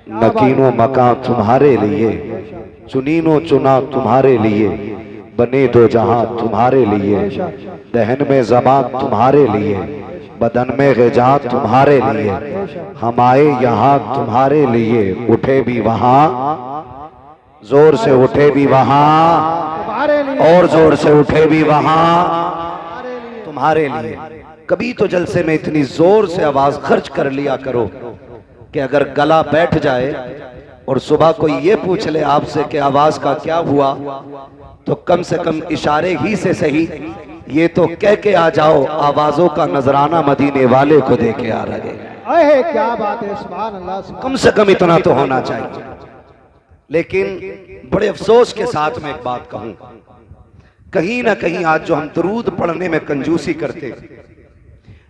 नकीनो मकां तुम्हारे लिए, चुनीनो चुना तुम्हारे लिए, बने दो जहां तुम्हारे लिए, दहन में ज़बां तुम्हारे लिए, बदन में ग़िज़ा तुम्हारे लिए, हम आए यहाँ तुम्हारे लिए, उठे भी वहां, जोर से उठे भी वहां, और जोर से उठे भी वहां तुम्हारे लिए। कभी तो जलसे में इतनी जोर से आवाज खर्च कर लिया करो कि अगर गला बैठ जाए और सुबह कोई ये पूछ ले आपसे कि आवाज का क्या हुआ, तो कम से कम इशारे ही से सही ये तो कह के आ जाओ, आवाजों का नजराना मदीने वाले को दे के आ रहे। क्या बात है, सुभान अल्लाह। कम से कम इतना तो होना चाहिए। लेकिन बड़े अफसोस के साथ मैं एक बात कहूं, कहीं ना कहीं आज जो हम दरूद पढ़ने में कंजूसी करते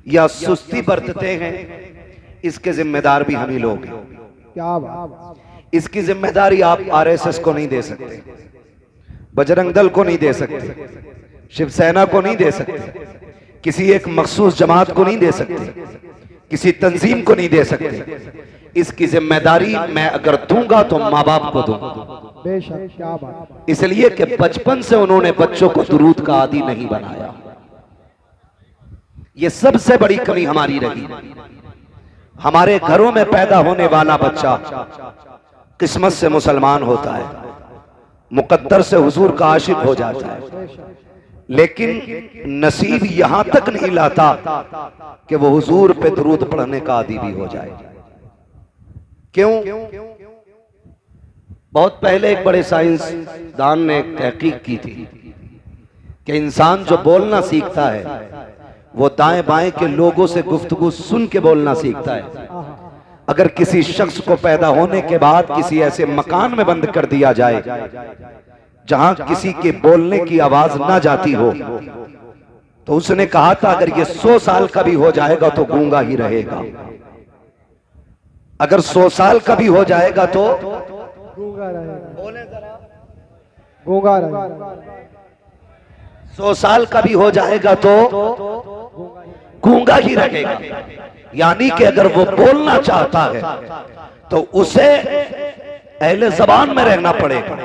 या सुस्ती बरतते हैं, इसके जिम्मेदार भी हम ही लोग हैं। क्या बात। इसकी जिम्मेदारी आप आरएसएस को नहीं दे सकते, बजरंग दल को नहीं दे सकते, शिवसेना को नहीं दे सकते, किसी एक मखसूस जमात को नहीं दे सकते, किसी तंजीम को नहीं दे सकते। इसकी जिम्मेदारी मैं अगर दूंगा तो माँ बाप को दूंगा। बेशक, क्या बात। इसलिए कि बचपन से उन्होंने बच्चों को दुरूद का आदी नहीं बनाया। ये सबसे बड़ी कमी हमारी रही। हमारे घरों में पैदा होने वाला बच्चा किस्मत से मुसलमान होता है, मुकद्दर से हुजूर का आशिक हो जाता है, लेकिन नसीब यहां तक नहीं लाता कि वो हुजूर पे दुरूद पढ़ने का आदी भी हो जाए। क्यों? बहुत पहले एक बड़े साइंसदान ने एक तहकीक की थी कि इंसान जो बोलना सीखता है वो दाएं बाएं के लोगों से गुफ्तगू सुन के बोलना सीखता है। अगर किसी शख्स को पैदा होने के बाद किसी ऐसे मकान में बंद कर दिया जाए जहां किसी के बोलने की आवाज ना जाती हो, तो उसने कहा था अगर ये 100 साल का भी हो जाएगा तो गूंगा ही रहेगा। अगर 100 साल का भी हो जाएगा तो गूंगा रहेगा। बोले जरा, गूंगा रहेगा। 100 साल का भी हो जाएगा तो गूंगा ही रहेगा। यानी कि अगर वो बोलना चाहता है तो उसे अहले ज़बान में रहना पड़ेगा।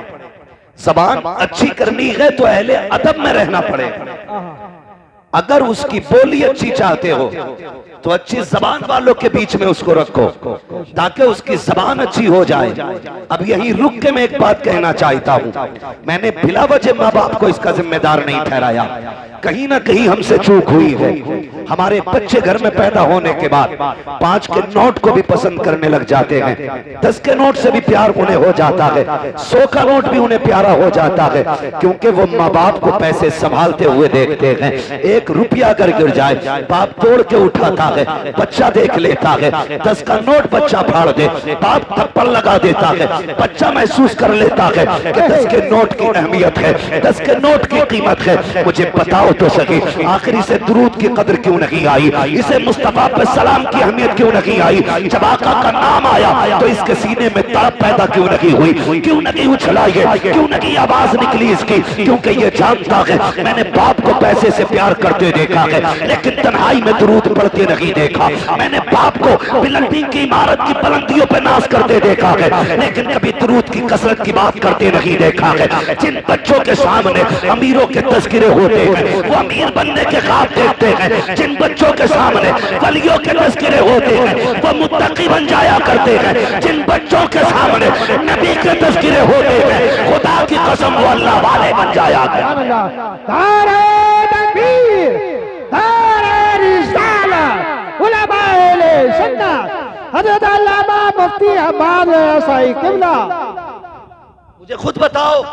ज़बान अच्छी करनी है तो अहले अदब में रहना पड़ेगा। अगर उसकी बोली अच्छी चाहते हो तो अच्छी ज़बान वालों के बीच में उसको रखो ताकि उसकी ज़बान अच्छी हो जाए। अब यही रुक के मैं एक बात कहना चाहता हूं, मैंने बिला वजह माँ बाप को इसका जिम्मेदार नहीं ठहराया। कहीं ना कहीं हमसे चूक हुई है। हमारे बच्चे घर में पैदा होने के बाद 5 के नोट को भी पसंद करने लग जाते हैं, 10 के नोट से भी प्यार उन्हें हो जाता है, 100 का नोट भी उन्हें प्यारा हो जाता है, क्योंकि वो माँ बाप को पैसे संभालते हुए देखते हैं। 1 रुपया अगर गिर जाए बाप तोड़ के उठाता है, बच्चा देख लेता है। 10 का नोट बच्चा फाड़ दे, बाप थप्पड़ लगा देता है। बच्चा महसूस कर लेता है कि 10 के नोट की अहमियत है, 10 के नोट की कीमत है। मुझे बताओ तो सही, आखिरी से दुरूद की कदर क्यों नहीं आई? इसे मुस्तफा पे सलाम की अहमियत क्यों नहीं आई? जब आका का नाम आया तो इसके सीने में तड़प पैदा क्यों नहीं हुई? क्यों नहीं उछला ये? क्यों नहीं आवाज निकली इसकी? क्योंकि ये जानता है मैंने बाप को पैसे से प्यार करते देखा है, लेकिन तन्हाई में दुरूद पढ़ते नहीं देखा। मैंने बाप को बिल्डिंग की इमारत की बुलंदियों पे नाज करते देखा है, लेकिन कभी दुरूद की कसरत की बात करते नहीं देखा है। जिन बच्चों के सामने अमीरों के तस्करे होते हैं वो अमीर बनने के ख्वाब देखते हैं, जिन बच्चों के सामने वलियों के तस्करे होते हैं वो मुत्तकी बन जाया करते हैं, जिन बच्चों के सामने नबी के तस्करे होते हैं खुदा की कसम वो अल्लाह वाले बन जाया करते हैं। मुझे खुद बताओ,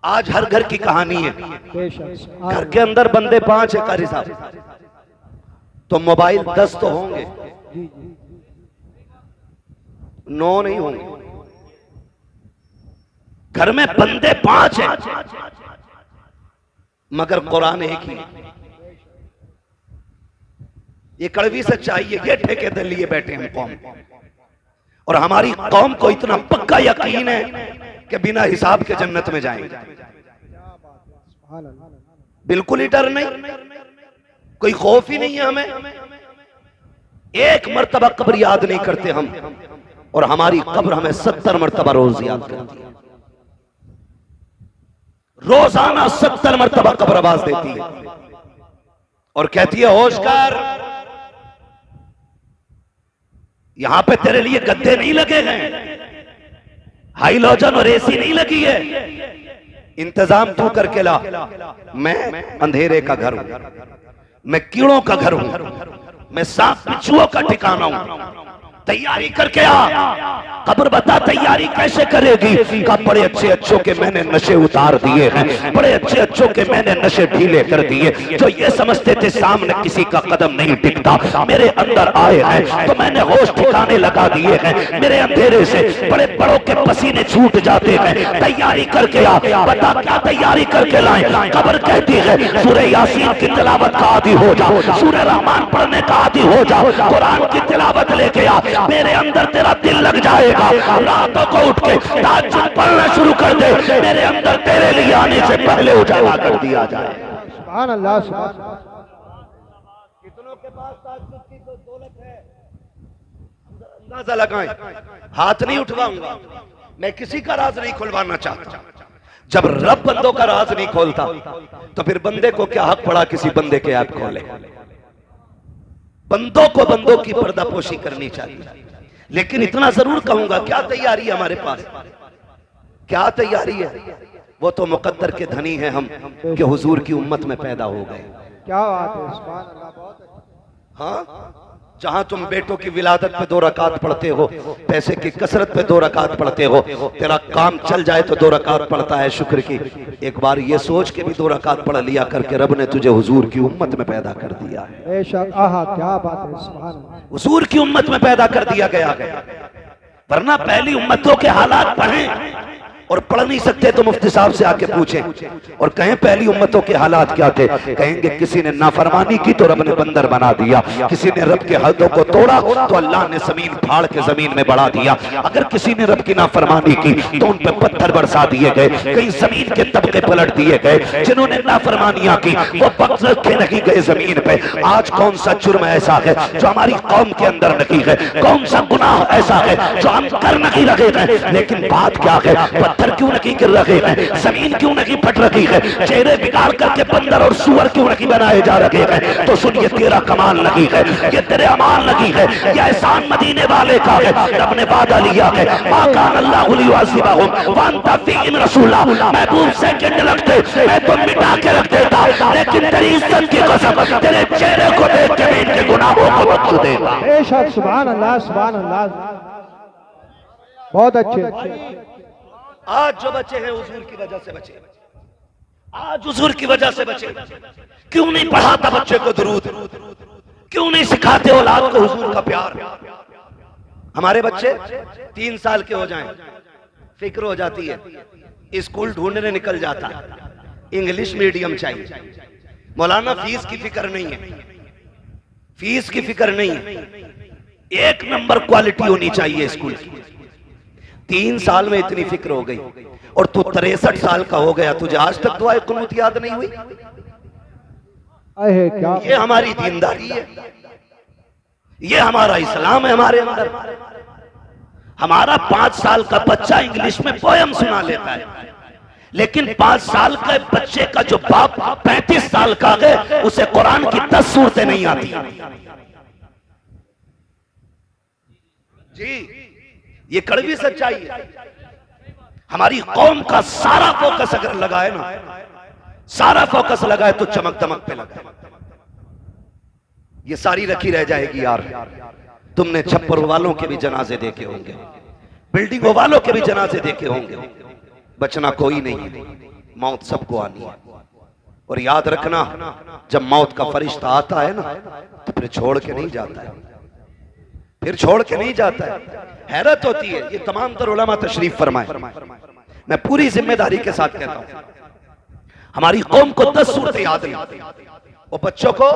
आज हर घर की कहानी है। घर के अंदर बंदे 5 है कारी साहब, तो मोबाइल 10 तो होंगे, 9 नहीं होंगे। घर में बंदे 5 हैं मगर कुरान एक ही। ये कड़वी सच्चाई है, ये ठेके दे लिए बैठे हम कौम, और हमारी कौम को इतना पक्का यकीन है कि बिना हिसाब के जन्नत में जाएंगे। बिल्कुल ही डर नहीं, कोई खौफ ही नहीं है हमें। एक मर्तबा कब्र याद नहीं करते हम, और हमारी कब्र हमें 70 मरतबा रोज याद करती है। रोजाना 70 मरतबा कब्र आवाज देती है और कहती है होश कर, यहां पे तेरे लिए गद्दे नहीं लगे हैं, हाइलोजन और एसी नहीं लगी है, इंतजाम तू करके ला। मैं अंधेरे का घर हूं, मैं कीड़ों का घर हूं, मैं सांप बिच्छुओं का ठिकाना हूं, तैयारी करके आ। कब्र बता तैयारी कैसे करेगी? का बड़े अच्छे अच्छों के मैंने नशे उतार दिए हैं, बड़े अच्छे अच्छों के मैंने नशे ढीले कर दिए। जो ये समझते थे सामने किसी का कदम नहीं टिकता, मेरे अंदर आए हैं तो मैंने होश ठिकाने लगा दिए हैं। मेरे अंधेरे से बड़े बड़ों के पसीने छूट जाते हैं। तैयारी करके आ। बता क्या तैयारी करके लाए? कब्र कहती है सूरह यासीन की तिलावत का आदी हो जाओ, सूरह रहमान पढ़ने का आदी हो जाओ, कुरान की तिलावत लेके आ, मेरे अंदर तेरा दिल लग जाएगा। रातों को उठ के ताज्जुद पढ़ना शुरू कर दे, मेरे अंदर तेरे लिए आने से पहले उजाला कर दिया जाए। सुभान अल्लाह, सुभान अल्लाह। कितनों के पास ताज्जुद की तो दौलत है, अंदाजा लगाएं। हाथ नहीं उठवाऊंगा, मैं किसी का राज नहीं खुलवाना चाहता। जब रब बंदों का राज नहीं खोलता तो फिर बंदे को क्या हक पड़ा किसी बंदे के ऐप खोले? बंदों को बंदों की पर्दापोशी करनी चाहिए। लेकिन इतना जरूर कहूंगा, क्या तैयारी है हमारे पास? क्या तैयारी है? वो तो मुकद्दर के धनी हैं हम कि हुजूर की उम्मत में पैदा हो गए। क्या बात है, सुभान अल्लाह, बहुत अच्छा। हाँ, जहां तुम बेटों की विलादत पे 2 रकात पढ़ते हो, पैसे की कसरत पे 2 रकात पढ़ते हो, तेरा काम चल जाए तो 2 रकात पढ़ता है शुक्र की। एक बार ये सोच के भी 2 रकात पढ़ लिया करके रब ने तुझे हुजूर की उम्मत में पैदा कर दिया है। बेशक, आहा क्या बात है, सुभान अल्लाह। हुजूर की उम्मत में पैदा कर दिया गया है। वरना पहली उम्मतों के हालात पढ़ें, और पढ़ नहीं सकते तो मुफ्ती साहब से आके पूछें और कहें पहली उम्मतों के हालात क्या थे। कहेंगे किसी ने नाफरमानी की तो रब ने बंदर बना दिया, किसी ने रब के हदों को तोड़ा तो अल्लाह ने जमीन फाड़ के जमीन में बढ़ा दिया, अगर किसी ने रब की नाफरमानी की तो उन पर पत्थर बरसा दिए गए, कहीं जमीन के तबके पलट दिए गए। जिन्होंने नाफरमानियां की वो बख्श रखे नहीं गए जमीन पे। आज कौन सा जुर्म ऐसा है जो हमारी कौम के अंदर नहीं है? कौन सा गुनाह ऐसा है जो हम कर नहीं रहे हैं? लेकिन बात क्या है, पत्थर क्यों नहीं गिर रहे हैं, जमीन क्यों नहीं फट रही है, चेहरे बिगाड़ करके बंदर और सुअर क्यों नहीं बनाए जा रहे हैं? तो सुन, ये तेरा कमाल नहीं है, ये तेरे अमाल नहीं है, ये एहसान मदीने वाले का है। रब ने वादा लिया है, महबूब सेकंड लगते मैं तो मिटा के रख देता, लेकिन तेरी इज्जत की कसम तेरे चेहरे को देख के मैं इनके गुनाहों को बख्श देता। बेशक, सुभान अल्लाह, सुभान अल्लाह, बहुत अच्छे। आज जो बचे हैं हुजूर की वजह से बचे, आज हुजूर की वजह से बचे। क्यों नहीं पढ़ाता बच्चे को दुरूद? क्यों नहीं सिखाते औलाद को हुजूर का प्यार? हमारे बच्चे 3 साल के हो जाएं, फिक्र हो जाती है, स्कूल ढूंढने निकल जाता है, इंग्लिश मीडियम चाहिए। मौलाना फीस की फिक्र नहीं है, फीस की फिक्र नहीं है, 1 नंबर क्वालिटी होनी चाहिए स्कूल की। 3 साल में इतनी फिक्र हो गई और तू 63 साल का हो गया, तुझे आज तक दुआए कुनूत याद नहीं हुई? अहे क्या, ये हमारी दीनदारी है, ये हमारा इस्लाम है हमारे अंदर। हमारा 5 साल का बच्चा इंग्लिश में पोयम सुना लेता है, लेकिन 5 साल के बच्चे का जो बाप 35 साल का है उसे कुरान की 10 सूरतें नहीं आती। जी, ये कड़वी सच्चाई है। हमारी कौम का सारा फोकस अगर लगाए ना, सारा फोकस लगाए तो चमक दमक पे लगाए, ये सारी रखी रह जाएगी। यार तुमने छप्पर वालों के भी जनाजे देखे होंगे, बिल्डिंगों वालों के भी जनाजे देखे होंगे, बचना कोई नहीं है, मौत सबको आनी है। और याद रखना, जब मौत का फरिश्ता आता है ना तो फिर छोड़ के नहीं जाता है, फिर छोड़ के नहीं जाता है। हैरत होती है, ये तमाम तर उलमा तशरीफ फरमाए, मैं पूरी जिम्मेदारी के साथ कहता हूं, हमारी कौम को 10 सूरतें याद नहीं। वो बच्चों को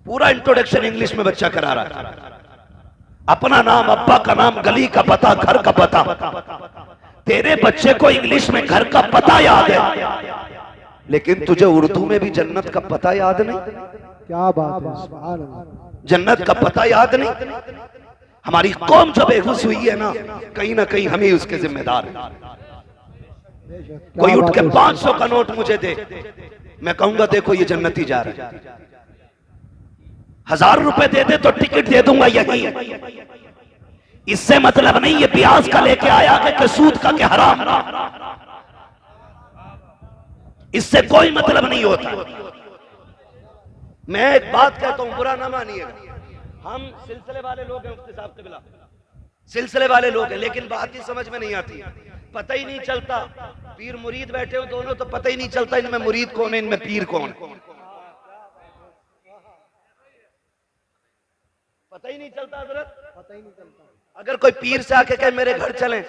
पूरा इंट्रोडक्शन इंग्लिश में बच्चा करा रहा है, अपना नाम, अब्बा का नाम, गली का पता, घर का पता। तेरे बच्चे को इंग्लिश में घर का पता याद है, लेकिन तुझे उर्दू में भी जन्नत का पता याद नहीं। क्या बात है, सुभान अल्लाह। जन्नत का पता याद नहीं। हमारी कौम जो बेहोश हुई है ना कहीं हम ही उसके जिम्मेदार हैं। कोई उठ के 500 का नोट मुझे दे, मैं कहूंगा देखो ये जन्नती जा रहा है। 1000 रुपए दे दे तो टिकट दे दूंगा यही। इससे मतलब नहीं ये ब्याज का लेके आया कि सूद का क्या हराम, इससे कोई मतलब नहीं होता। मैं एक बात कहता हूं, बुरा ना मानिएगा, हम सिलसिले वाले लोग हैं, मुफ्ती साहब क़िबला सिलसिले वाले लोग हैं, लेकिन बात ही समझ में नहीं आती, पता ही नहीं चलता। पीर मुरीद बैठे हो दोनों, तो पता ही नहीं चलता इनमें मुरीद कौन है, इनमें पीर कौन है, पता ही नहीं चलता हज़रत, पता ही नहीं चलता। अगर कोई पीर से आके कहे मेरे घर चलें,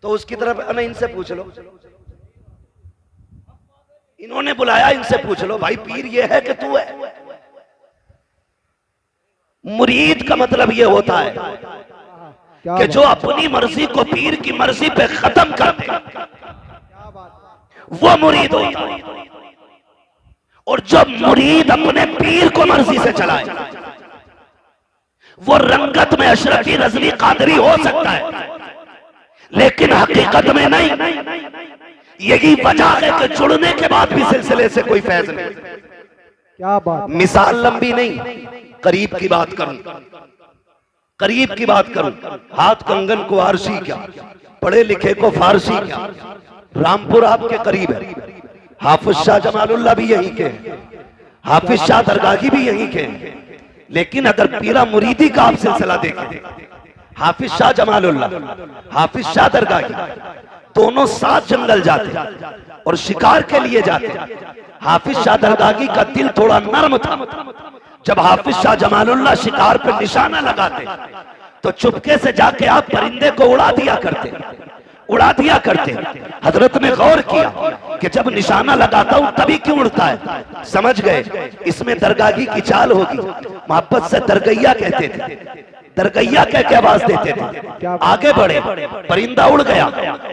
तो उसकी तरफ अना इनसे पूछ लो, इन्होंने बुलाया इनसे पूछ लो, भाई पीर ये है कि तू है। मुरीद का मतलब ये होता है कि जो अपनी मर्जी को पीर की मर्जी पे खत्म कर दे, वो मुरीद होता है। और जब मुरीद अपने पीर को मर्जी से चलाए, वो रंगत में अशरफी रज़वी कादरी हो सकता है, लेकिन हकीकत में नहीं। यही वजह है कि जुड़ने के बाद भी सिलसिले से कोई फैज़ नहीं। क्या बात, मिसाल लंबी नहीं, करीब की बात करूं, करीब की बात करूं। हाथ कंगन को आरसी क्या, पढ़े लिखे को फारसी क्या। रामपुर आपके करीब है, हाफिज शाह जमालुल्लाह भी यहीं के हैं, हाफिज शाह दरगाही भी यहीं के हैं। लेकिन अगर पीरा मुरीदी का आप सिलसिला देखें, हाफिज शाह जमालुल्लाह, हाफिज शाह दरगाही दोनों साथ जंगल जाते और शिकार के लिए जाते। हाफिज शाह दरगाही का दिल थोड़ा नर्म था, जब हाफिज शाह जमालुल्लाह शिकार पर निशाना लगाते तो चुपके से जाके आप परिंदे को उड़ा दिया करते, उड़ा दिया करते। हजरत ने गौर किया कि जब निशाना लगाता हूं तभी क्यों उड़ता है, समझ गए इसमें दरगाही की चाल होगी। मोहब्बत से दरगैया कहते थे, दरगैया कह के आवाज देते थे। आगे बढ़े, परिंदा उड़ गया,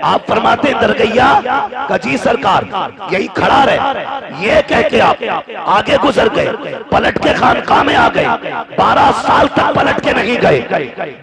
आप फरमाते दरगैया का जी सरकार यही खड़ा रहे, ये कह के आप आगे गुजर गए, पलट के खानकाह में आ गए। 12 साल तक पलट के नहीं गए,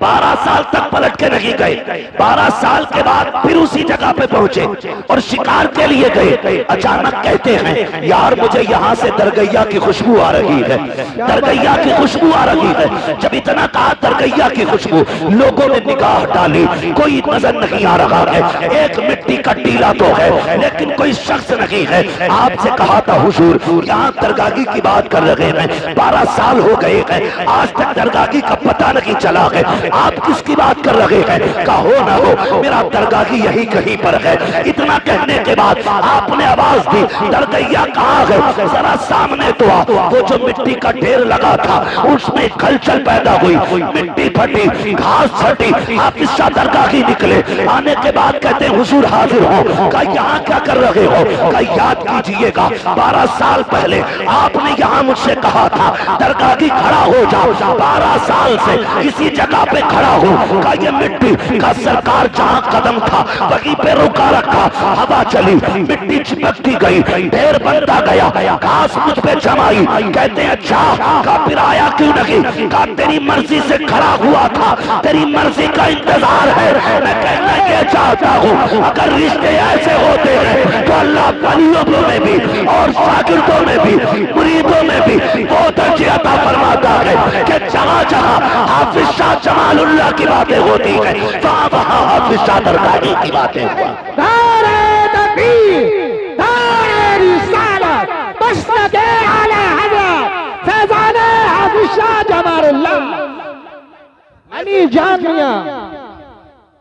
12 साल तक पलट के नहीं गए। 12 साल के बाद फिर उसी जगह पे पहुंचे और शिकार के लिए गए। अचानक कहते हैं यार मुझे यहाँ से दरगैया की खुशबू आ रही है, दरगैया की खुशबू आ रही है। जब इतना कहा दरगैया की खुशबू, लोगों ने निगाह डाली, कोई नजर नहीं आ रहा है। एक मिट्टी का टीला तो है लेकिन कोई शख्स नहीं है। आपसे कहा था हुजूर यहाँ दरगाही की बात कर रहे हैं, 12 साल हो गए हैं, आज तक दरगाही का पता नहीं चला है, आप किसकी बात कर रहे हैं? कहो ना हो मेरा दरगाही यही कहीं पर है। इतना कहने के बाद आपने आवाज दी दरगैया कहाँ है, जरा सामने तो आ। वो जो मिट्टी का ढेर लगा था उसमें खलचल पैदा हुई, मिट्टी फटी, घास छटी, हाफिज शाह दरगाही निकले। आने के बाद कहते हैं हुजूर हाजिर हो। कहा यहाँ क्या कर रहे हो? कहा याद कीजिएगा 12 साल पहले आपने यहाँ मुझसे कहा था दरगाही खड़ा हो जाओ, 12 साल से इसी जगह पे खड़ा हो। कहा ये मिट्टी का सरकार जहाँ कदम था वहीं पे रुका रखा, हवा चली, मिट्टी चिपकती गई, ढेर बनता गया, घास मुझ पे जमाई। कहते हैं अच्छा का फिर आया क्यों नहीं? कहा तेरी मर्जी से खड़ा हुआ था, तेरी मर्जी का इंतजार है। मैं कहना ये चाहता हूँ अगर रिश्ते ऐसे होते हैं तो अल्लाह वलियों में भी और शागिर्दों में भी मुरीदों में भी वो दर्जे अता फरमाता है कि जहाँ जहाँ हाफिज शाह जमालुल्लाह की बातें होती है वहाँ वहाँ हाफिज शाह दरगाही की बातें हुआ।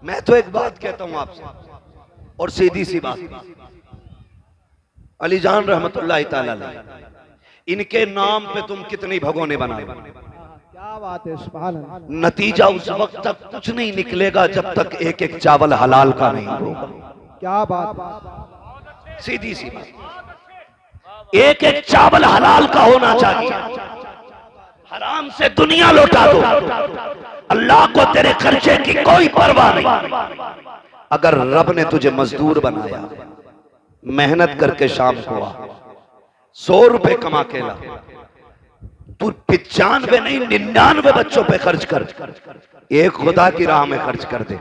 मैं तो एक बात कहता हूं आपसे और सीधी सी बात, अली जान रहमतुल्लाह ताला अलैह, इनके नाम पे तुम कितनी भगोने बनाओ, क्या बात है, सुभान अल्लाह। नतीजा उस वक्त तक कुछ नहीं निकलेगा जब तक एक एक चावल हलाल का नहीं होगा। क्या बात, सीधी सी बात, एक एक चावल हलाल का होना चाहिए। हराम से दुनिया लौटा दो, अल्लाह को तेरे खर्चे की कोई परवाह नहीं। अगर रब ने तुझे मजदूर बनाया, मेहनत करके शाम को आ, 100 रुपए कमा के ला, तू 95 नहीं 99 बच्चों पे खर्च कर, एक खुदा की राह में खर्च कर दे।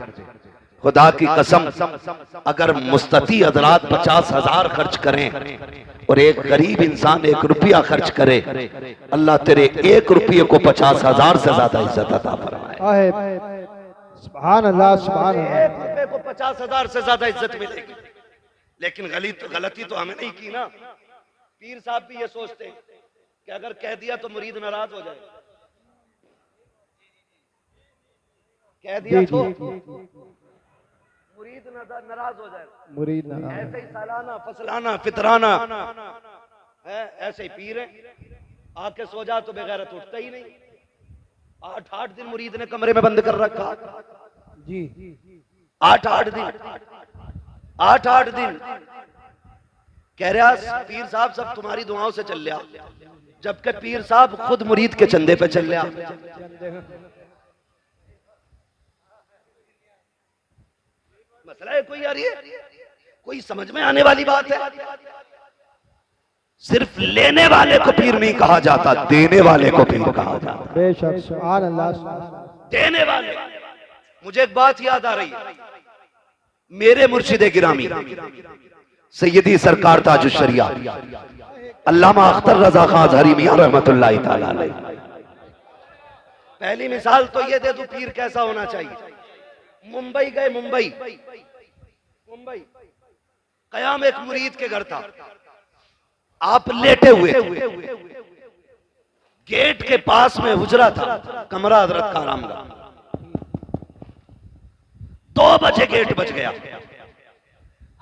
खुदा की कसम, अगर मुस्तती हजरात 50,000 खर्च करें और एक गरीब इंसान 1 रुपया खर्च करे, अल्लाह तेरे 1 रुपये को 50,000 से ज्यादा इज्जत अता फरमाए। सुभान अल्लाह, सुभान अल्लाह। 1 रुपये को 50,000 से ज्यादा इज्जत मिलेगी। लेकिन गलती तो हमें नहीं की ना। पीर साहब भी ये सोचते हैं कि अगर कह दिया तो मुरीद नाराज हो जाए, कह दिया तो मुरीद नाराज हो जाए। मुरीद ऐसे ही सालाना फसलाना फितराना है, ऐसे ही पीर है। आके सो जा तो बेगैरत उठता ही नहीं। 8-8 दिन मुरीद ने कमरे में बंद कर रखा जी। 8-8 दिन, 8-8 दिन कह रहा पीर साहब सब तुम्हारी दुआओं से चल लिया, जबकि पीर साहब खुद मुरीद के चंदे पे चल लिया। मसला है कोई यार, ये कोई समझ में आने वाली बात है। सिर्फ लेने वाले को पीर नहीं कहा जाता, देने वाले को पीर कहा जाता। बेशक, सुभान अल्लाह। देने वाले। मुझे एक बात याद आ रही है, मेरे मुर्शिदे गिरामी सैयदी सरकार ताजुश शरिया अल्लामा अख्तर रजा खान अज़हरी मियां रहमतुल्लाहि तआला अलैह। पहली मिसाल तो ये दे दूं पीर कैसा होना चाहिए। मुंबई गए, मुंबई कयाम एक मुरीद के घर था। आप लेटे हुए थे, गेट के पास में हुजरा था, कमरा हजरत का आराम का। 2 बजे गेट बज गया,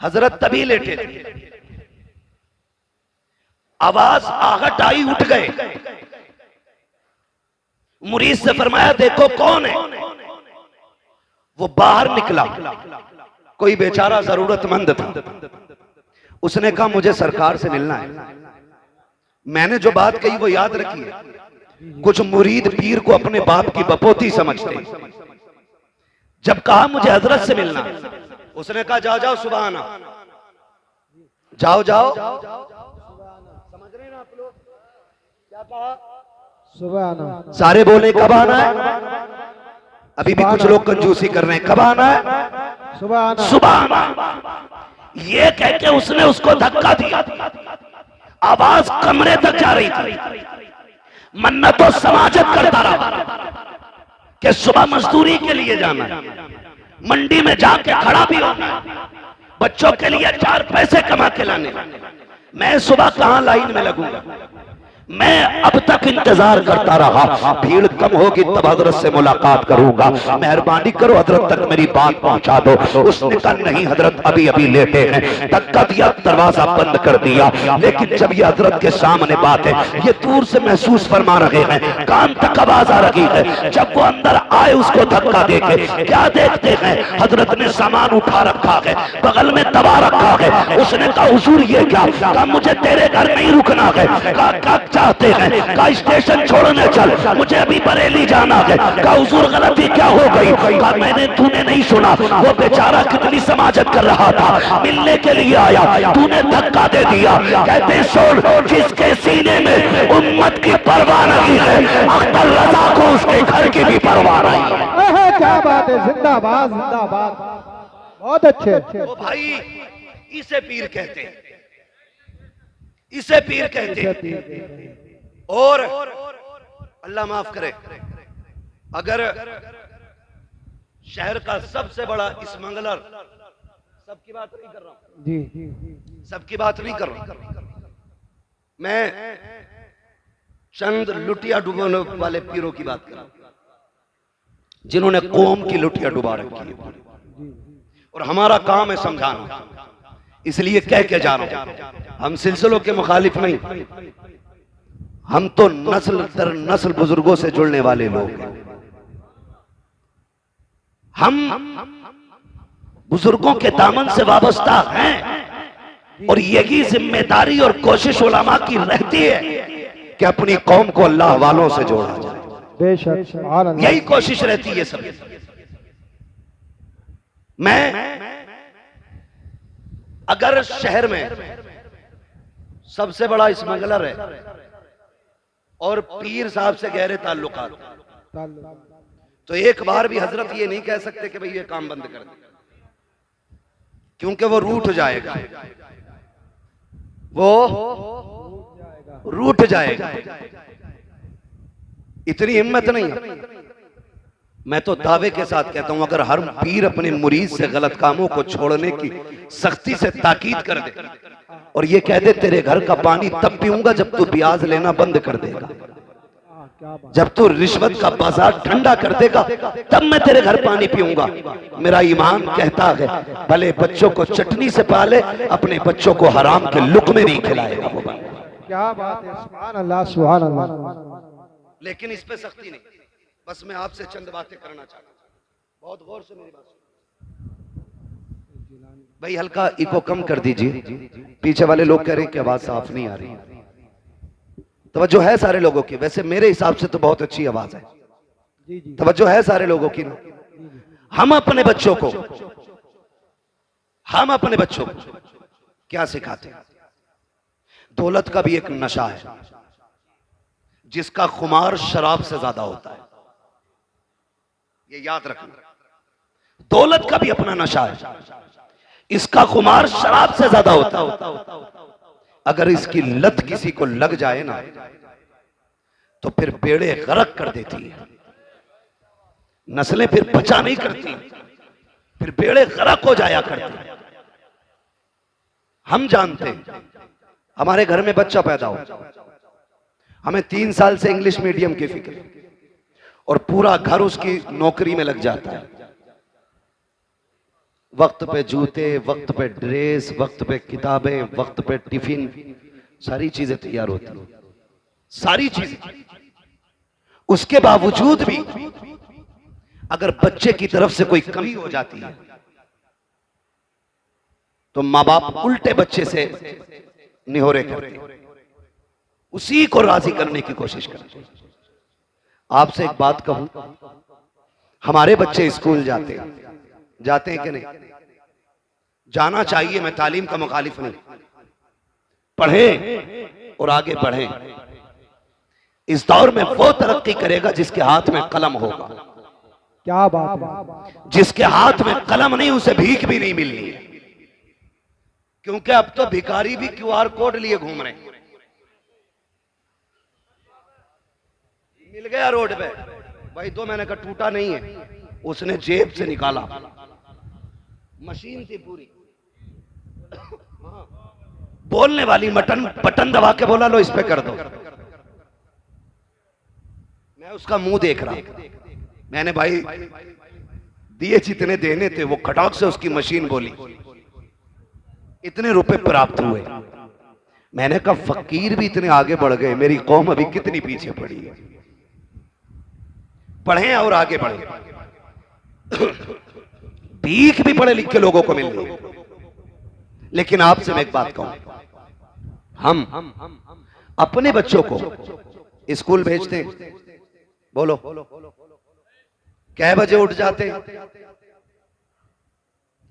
हजरत तभी लेटे थे। आवाज आहट आई, उठ गए। मुरीद से फरमाया देखो कौन है। वो बाहर निकला, कोई बेचारा जरूरतमंद था। उसने कहा मुझे सरकार से मिलना है। मैंने जो बात कही वो याद रखिए। कुछ मुरीद पीर को अपने बाप की बपोती समझते। जब कहा मुझे हजरत से मिलना, उसने कहा जाओ जाओ सुबह आना, जाओ जाओ। समझ रहे हैं ना आप लोग क्या कहा? सुबह आना। सारे बोले कब आना है? अभी भी कुछ लोग कंजूसी कर रहे हैं, कब आना है? सुबह आना, सुबह आना। ये कह के उसने उसको धक्का दिया। आवाज कमरे तक जा रही थी। मन्नतों समाजत करता रहा कि सुबह मजदूरी के लिए जाना है, मंडी में जाके खड़ा भी होना है, बच्चों के लिए 4 पैसे कमा के लाने। मैं सुबह कहां लाइन में लगूंगा? मैं अब तक इंतजार करता रहा, भीड़ कम होगी तब हजरत से मुलाकात करूंगा, मेहरबानी करो हजरत तक मेरी बात पहुंचा दो। उसने कहा नहीं हजरत अभी अभी लेटे हैं। धक्का दिया, दरवाजा बंद कर दिया। लेकिन जब ये हजरत के सामने बात है, ये दूर से महसूस फरमा रहे हैं, कान तक आवाज आ रही है। जब वो अंदर आए उसको धक्का देके क्या देखते हैं? हजरत ने सामान उठा रखा है, बगल में दबा रखा है। उसने कहा हुजूर ये क्या? कहा मुझे तेरे घर नहीं रुकना है। कहा चाहते हैं? कहा स्टेशन छोड़ने चल, मुझे अभी बरेली जाना है। कहा हुजूर गलती क्या हो गई? कहा तूने नहीं सुना, वो बेचारा कितनी समाजत कर रहा था, मिलने के लिए आया, तूने धक्का दे दिया। कहते सुन, जिसके सीने में उम्मत की परवाह नहीं है, अख्तर रजा को उसके घर की भी परवाह नहीं है। क्या बात है, जिंदाबाद जिंदाबाद, बहुत अच्छे। तो भाई इसे पीर कहते हैं, इसे पीर कहते हैं। और अल्लाह माफ करे, अगर शहर का सबसे बड़ा स्मगलर, सबकी बात नहीं कर रहा हूं जी, सबकी बात नहीं कर रहा हूं मैं, चंद लुटिया डुबाने वाले पीरों की बात कर रहा हूं, जिन्होंने कौम की लुटिया डुबा रखी है। और हमारा काम है समझाना, इसलिए कह के जा रहा हूं, हम सिलसिलों के मुखालिफ नहीं, हम तो नस्ल दर नस्ल बुजुर्गों से जुड़ने वाले लोग हैं। हम बुजुर्गों के दामन से वाबस्ता हैं और यही जिम्मेदारी और कोशिश उलमा की रहती है कि अपनी कौम को अल्लाह वालों से जोड़ा जाए। बेशक, यही कोशिश रहती है सब। मैं अगर शहर में सबसे बड़ा स्मगलर है और पीर साहब से गहरे ताल्लुकात, ताल्लुक। तो एक बार भी हजरत ये नहीं कह सकते कि भाई ये काम बंद कर दे, क्योंकि वो रूठ जाएगा, वो रूठ जाएगा। इतनी हिम्मत नहीं है। मैं तो दावे के साथ कहता हूं, अगर हर पीर अपने मुरीद से गलत कामों को छोड़ने की सख्ती से ताकीद कर दे और ये कह दे तेरे घर का पानी तब पीऊंगा जब तू ब्याज लेना बंद कर देगा, जब तू रिश्वत का बाजार ठंडा कर देगा तब मैं तेरे घर पानी पीऊंगा, मेरा ईमान कहता है भले बच्चों को चटनी से पाले, अपने बच्चों को हराम के लुक़मे नहीं खिलाएगा वो बंदा। क्या बात है, सुभान अल्लाह, सुभान अल्लाह। लेकिन इस पे सख्ती नहीं। बस मैं आपसे चंद बातें करना चाहता हूं, बहुत गौर से मेरी बात सुनिए। भाई हल्का इको कम कर दीजिए, पीछे वाले लोग कह रहे हैं कि आवाज साफ नहीं आ रही। तवज्जो है सारे लोगों की, वैसे मेरे हिसाब से तो बहुत अच्छी आवाज है, तवज्जो है सारे लोगों की ना। हम अपने बच्चों को क्या सिखाते हैं? दौलत का भी एक नशा है जिसका खुमार शराब से ज्यादा होता है, ये याद रखना। दौलत का भी अपना नशा है, इसका खुमार शराब से ज्यादा होता है। अगर इसकी लत किसी को लग जाए ना तो फिर बेड़े गरक कर देती है, नस्लें फिर बचा नहीं करती, फिर बेड़े गरक हो जाया करते हैं। हम जानते हैं, हमारे घर में बच्चा पैदा हो, हमें 3 साल से इंग्लिश मीडियम की फिक्र और पूरा घर उसकी नौकरी में लग जाता है। वक्त पे जूते, वक्त पे ड्रेस, वक्त पे किताबें, वक्त पे टिफिन, सारी चीजें तैयार होती हैं, सारी चीजें। उसके बावजूद भी अगर बच्चे की तरफ से कोई कमी हो जाती है तो माँ बाप उल्टे बच्चे से निहोरे करते हैं, उसी को राजी करने की कोशिश करते हैं। आपसे एक बात कहूं, हमारे बच्चे स्कूल जाते हैं कि नहीं? जाना चाहिए, मैं तालीम का मुखालिफ नहीं, पढ़ें और आगे बढ़ें। इस दौर में वो तरक्की करेगा जिसके हाथ में कलम होगा। क्या बात है। जिसके हाथ में कलम नहीं उसे भीख भी नहीं मिलनी है, क्योंकि अब तो भिखारी भी QR कोड लिए घूम रहे हैं। मिल गया रोड पे भाई 2 महीने का टूटा नहीं है, उसने जेब से निकाला, मशीन थी पूरी, बोलने वाली बटन दबा के बोला लो इस पे कर दो। मैं उसका मुंह देख रहा, मैंने भाई दिए जितने देने थे वो खटाक से उसकी मशीन बोली, इतने रुपए प्राप्त हुए। मैंने कहा फकीर भी इतने आगे बढ़ गए, मेरी कौम अभी कितनी पीछे पड़ी है। पढ़ें और आगे बढ़ें। भीख भी पढ़े लिखे लोगों को मिल रही है। लेकिन आपसे मैं एक बात कहूं, हम अपने बच्चों को स्कूल भेजते हैं, बोलो कै बजे उठ जाते हैं?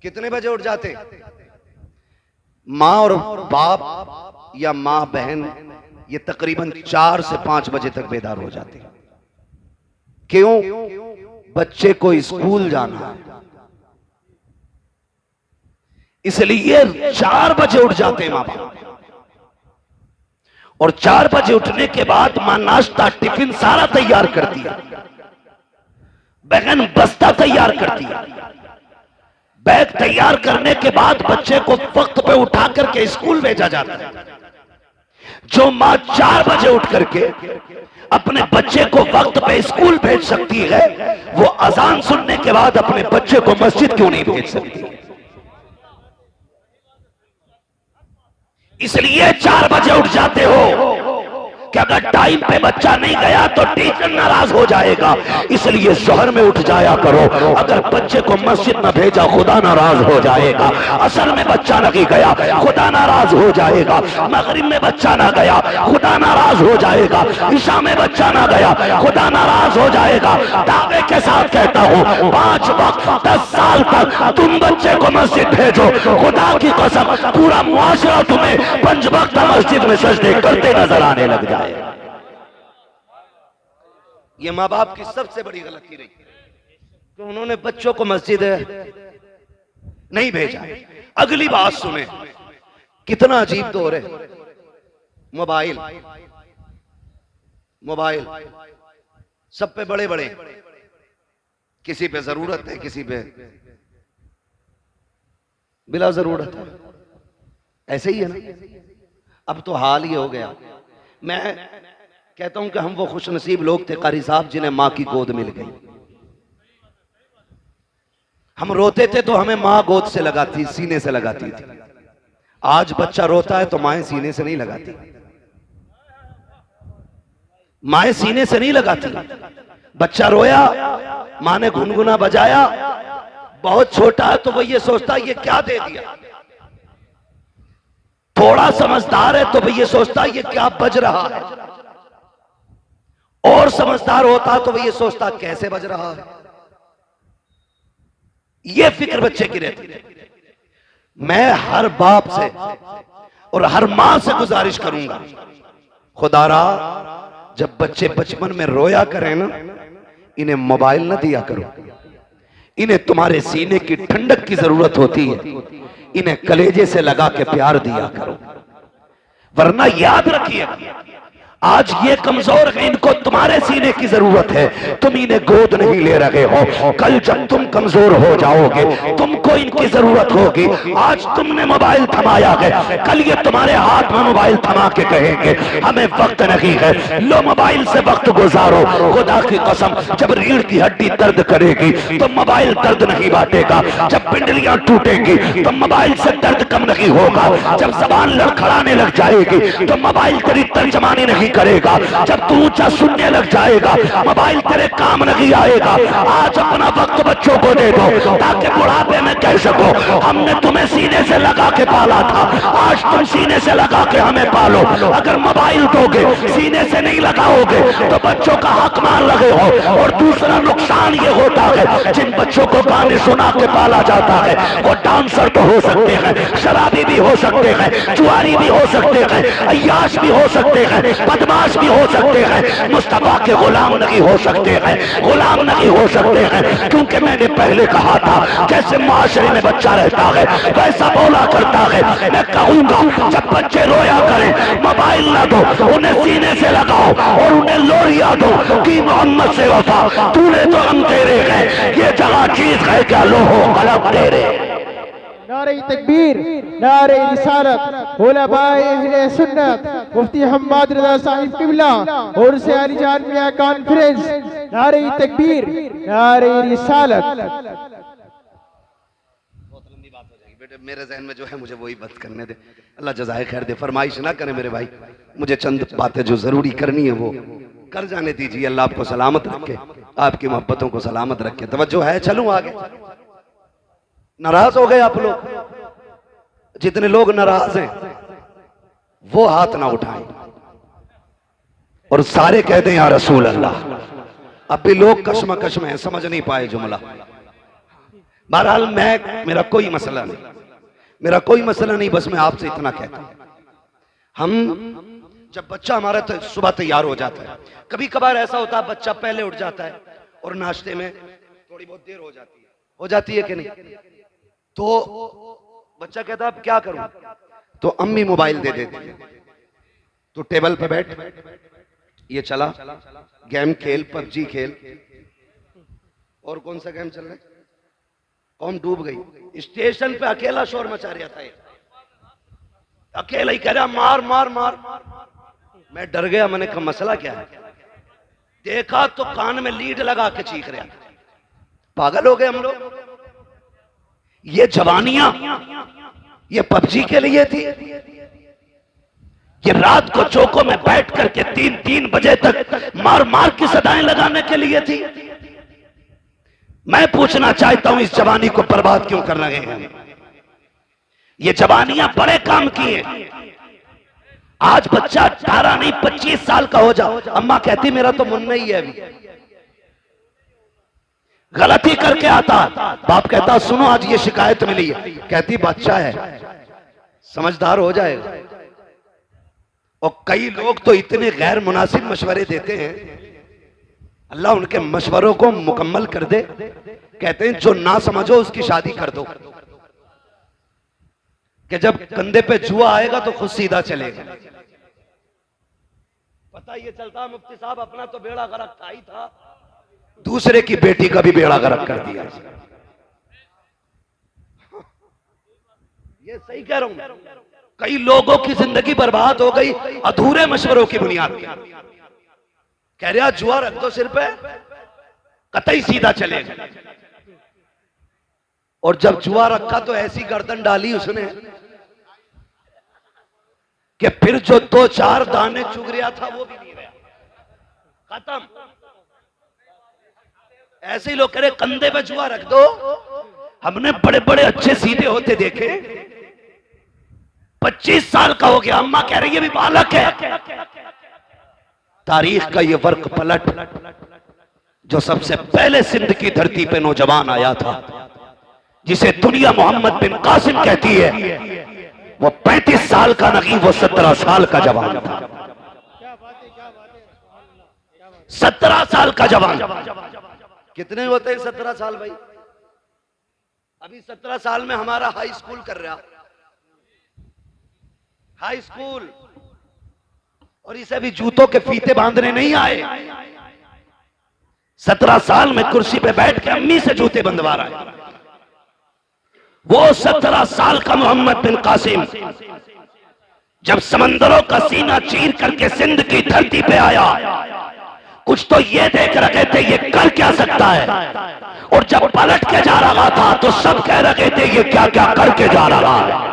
कितने बजे उठ जाते हैं? माँ और बाप या माँ बहन ये तकरीबन 4 से 5 बजे तक बेदार हो जाते हैं। क्यों? बच्चे को स्कूल जाना है, इसलिए 4 बजे उठ जाते हैं माँ बाप। और 4 बजे उठने के बाद माँ नाश्ता टिफिन सारा तैयार करती है, बहन बस्ता तैयार करती है, बैग तैयार करने के बाद बच्चे को वक्त पे उठा करके स्कूल भेजा जाता है। जो माँ 4 बजे उठ करके अपने बच्चे को वक्त पे स्कूल भेज सकती है, वो अजान सुनने के बाद अपने बच्चे को मस्जिद क्यों नहीं भेज सकती? इसलिए 4 बजे उठ जाते हो कि अगर टाइम पे बच्चा नहीं गया तो टीचर नाराज हो जाएगा, इसलिए शहर में उठ जाया करो। अगर बच्चे को मस्जिद में भेजा खुदा नाराज हो जाएगा, असर में बच्चा नहीं गया खुदा नाराज हो जाएगा, मगरिब में बच्चा ना गया खुदा नाराज हो जाएगा, ईशा में बच्चा ना गया खुदा नाराज हो जाएगा। दावे के साथ कहता हूँ 5 वक्त 10 साल तक तुम बच्चे को मस्जिद भेजो, खुदा की कसम पूरा मुआशरा तुम्हें 5 वक्त मस्जिद में सजदे करते नजर आने लग जाए। ये माँ बाप की सबसे बड़ी गलती रही कि उन्होंने बच्चों को मस्जिद नहीं भेजा। अगली बात सुने, कितना अजीब दौर है। मोबाइल मोबाइल सब पे बड़े बड़े, किसी पे जरूरत है, किसी पे बिला जरूरत है। ऐसे ही है ना। अब तो हाल ये हो गया। मैं कहता हूं कि हम वो खुशनसीब लोग थे कारी साहब जिन्हें मां की गोद मिल गई। हम रोते थे तो हमें मां गोद से लगाती, सीने से लगाती थी। आज बच्चा रोता है तो माएं सीने से नहीं लगाती, माएं सीने से नहीं लगाती। बच्चा रोया, मां ने गुनगुना बजाया, बहुत छोटा है तो वो ये सोचता है ये क्या दे दिया। थोड़ा समझदार है तो वो ये सोचता है ये क्या बज रहा है। और समझदार होता तो वो ये सोचता कैसे बज रहा है। ये फिक्र बच्चे की रहती है। मैं हर बाप से और हर मां से गुजारिश करूंगा, खुदारा जब बच्चे बचपन में रोया करें ना, इन्हें मोबाइल ना दिया करो। इन्हें तुम्हारे सीने की ठंडक की जरूरत होती है, इन्हें कलेजे से लगा के प्यार दिया करो। वरना याद रखिए, आज ये कमजोर है, इनको तुम्हारे सीने की जरूरत है, तुम इन्हें गोद नहीं ले रहे हो। कल जब तुम कमजोर हो जाओगे तुमको इनकी जरूरत होगी। आज तुमने मोबाइल थमाया है, कल ये तुम्हारे हाथ में मोबाइल थमा के कहेंगे हमें वक्त नहीं है, लो मोबाइल से वक्त गुजारो। खुदा की कसम, जब रीढ़ की हड्डी दर्द करेगी तो मोबाइल दर्द नहीं बांटेगा। जब पिंडलियां टूटेंगी तो मोबाइल से दर्द कम नहीं होगा। जब जबान लड़खड़ाने लग जाएगी तो मोबाइल तेरी तर्जमानी नहीं करेगा। जब तू ऊंचा सुनने लग जाएगा मोबाइल तेरे काम नहीं आएगा। आज अपना वक्त बच्चों को दे दो ताकि बुढ़ापे में कह सको हमने तुम्हें सीने से लगा के पाला था, आज तुम सीने से लगा के हमें पालो। अगर मोबाइल दोगे, सीने से नहीं लगाओगे तो बच्चों का हक मान लगे हो। और दूसरा नुकसान ये होता है, जिन बच्चों को गाने सुना के पाला जाता है वो डांसर तो हो सकते हैं, शराबी भी हो सकते हैं, जुआरी भी हो सकते हैं, अय्याश भी हो सकते हैं, बदमाश भी हो सकते हैं, मुस्तफा के गुलाम नहीं हो सकते हैं, गुलाम नहीं हो सकते हैं। क्योंकि मैंने पहले कहा था जैसे माशरे में बच्चा रहता है वैसा बोला करता है। मैं कहूंगा जब बच्चे रोया करें मोबाइल ना दो, उन्हें सीने से लगाओ और उन्हें लोरिया दो कि मोहम्मद से वफा तूने तो हम तेरे हैं, ये जगह चीज है क्या लोहो कलम तेरे। नारे तकबीर, नारे रिसालत, उलमाए अहले सुन्नत, मुफ्ती हम्माद रज़ा साहिब किबला और से अली जान मियां कॉन्फ्रेंस। नारे तकबीर, नारे रिसालत। बहुत लंबी बात हो जाएगी बेटे, मेरे जहन में जो है मुझे वही बात करने दे। अल्लाह जज़ाए खैर दे, फरमाइश ना करें मेरे भाई, मुझे चंद बातें जो जरूरी करनी है वो कर जाने दीजिए। अल्लाह आपको सलामत रखे, आपकी मोहब्बतों को सलामत रखे। तवज्जो है, चलूं आगे। नाराज हो गए आप लोग? जितने लोग नाराज हैं वो हाथ ना उठाएं और सारे कह दें या रसूल अल्लाह। अब भी लोग कशमकश में हैं, समझ नहीं पाए जुमला। बहरहाल मेरा कोई मसला नहीं, मेरा कोई मसला नहीं, बस मैं आपसे इतना कहता हूं, हम जब बच्चा हमारा सुबह तैयार हो जाता है, कभी कभार ऐसा होता है बच्चा पहले उठ जाता है और नाश्ते में थोड़ी बहुत देर हो जाती है कि नहीं, तो बच्चा कहता है अब क्या करूं, तो अम्मी मोबाइल दे देती है। तो टेबल पे बैठ, ये चला गेम खेल, पबजी खेल। और कौन सा गेम चल रहा है? कौन डूब गई। स्टेशन पे अकेला शोर मचा रहा था, अकेला ही कह रहा मार मार मार। मैं डर गया, मैंने कहा मसला क्या है। देखा तो कान में लीड लगा के चीख रहा। पागल हो गए हम लोग। ये जवानियां ये पबजी के लिए थी, ये रात को चौकों में बैठ करके 3-3 बजे तक मार मार की सदाएं लगाने के लिए थी। मैं पूछना चाहता हूं इस जवानी को बर्बाद क्यों कर रहे हैं? ये जवानियां बड़े काम की हैं। आज बच्चा 18 नहीं 25 साल का हो जाओ, अम्मा कहती मेरा तो मुन्ना ही है, अभी गलती करके आता, बाप कहता सुनो आज ये शिकायत मिली है, कहती बच्चा है समझदार हो जाएगा। और कई लोग तो इतने गैर मुनासिब मशवरे देते हैं, अल्लाह उनके मशवरों को मुकम्मल कर दे। कहते हैं जो ना समझो उसकी शादी कर दो, कि जब कंधे पे जुआ आएगा तो खुद सीधा चलेगा। पता ये चलता मुफ्ती साहब अपना तो बेड़ा गर्क था ही था, दूसरे की बेटी का भी बेड़ा गर्क कर दिया। ये सही कह रहा हूं। कई लोगों की जिंदगी बर्बाद हो गई अधूरे मशवरों की बुनियाद पर। कह रहा जुआ रख दो सिर पे, कतई सीधा चलेगा। और जब जुआ रखा तो ऐसी गर्दन डाली उसने कि फिर जो 2-4 दाने चुग रहा था वो भी नहीं रहा, खत्म। ऐसे ही लोग कह रहे कंधे पे जुआ रख दो। हमने बड़े बड़े अच्छे सीधे होते देखे, 25 साल का हो गया, अम्मा कह रही है भी बालक है। तारीख का ये वर्क पलट, जो सबसे पहले सिंध की धरती पे नौजवान आया था, जिसे दुनिया मोहम्मद बिन कासिम कहती है, वो 35 साल का नहीं, वो 17 साल का जवान था। 17 साल का जवान। कितने होते हैं 17 साल भाई? अभी 17 साल में हमारा हाई स्कूल कर रहा, हाई स्कूल, और इसे भी जूतों के फीते बांधने नहीं आए। 17 साल में कुर्सी पे बैठ के अम्मी से जूते बंधवा रहा है। वो 17 साल का मोहम्मद बिन कासिम जब समंदरों का सीना चीर करके सिंध की धरती पे आया, कुछ तो ये देख रहे थे ये कर क्या सकता है, और जब पलट के जा रहा था तो सब कह रहे थे ये क्या क्या करके जा रहा है,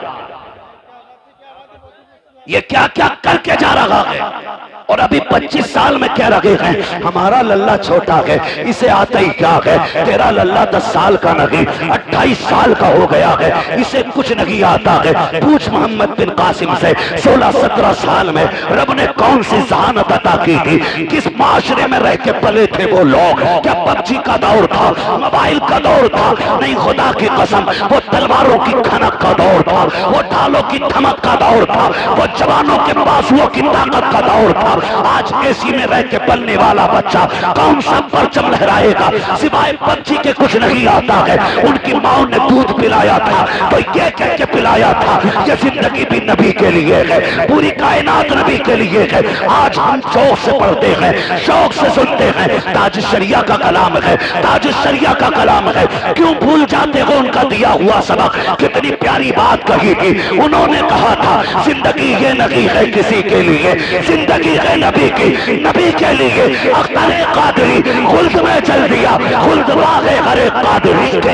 ये क्या क्या करके जा रहा है। और अभी 25 साल में कह रहे हैं हमारा लल्ला छोटा है, इसे आता ही क्या है। तेरा लल्ला 10 साल का नहीं 28 साल का हो गया है, इसे कुछ नहीं आता है। पूछ मोहम्मद बिन कासिम से 16-17 साल में रब ने कौन सी जहानत अता की थी, किस माशरे में रह के पले थे वो लोग। क्या पबजी का दौर था, मोबाइल का दौर था? नहीं, खुदा की कसम वो तलवारों की खनक का दौर था, वो ढालों की धमक का दौर था, वो जवानों के बाजुओं की ताकत का दौर था। आज एसी में रह के पलने वाला बच्चा कौन सा परचम लहराएगा, सिवाय पबजी के कुछ नहीं आता है। उनकी माओ ने दूध पिलाया था तो ये कह के पिलाया था ये जिंदगी भी नबी के लिए है, पूरी कायनात नबी के लिए है। आज हम शौक से पढ़ते हैं, शौक से सुनते हैं, ताज शरिया का कलाम है, ताज शरिया का कलाम है। क्यों भूल जाते हो उनका दिया हुआ सबक? कितनी प्यारी बात कही थी उन्होंने। कहा था जिंदगी ये नहीं है किसी के लिए, जिंदगी है नबी की, नबी के लिए। अख्तर कादरी खुल्द में चल दिया, खुल्द वागे हरे कादरी के।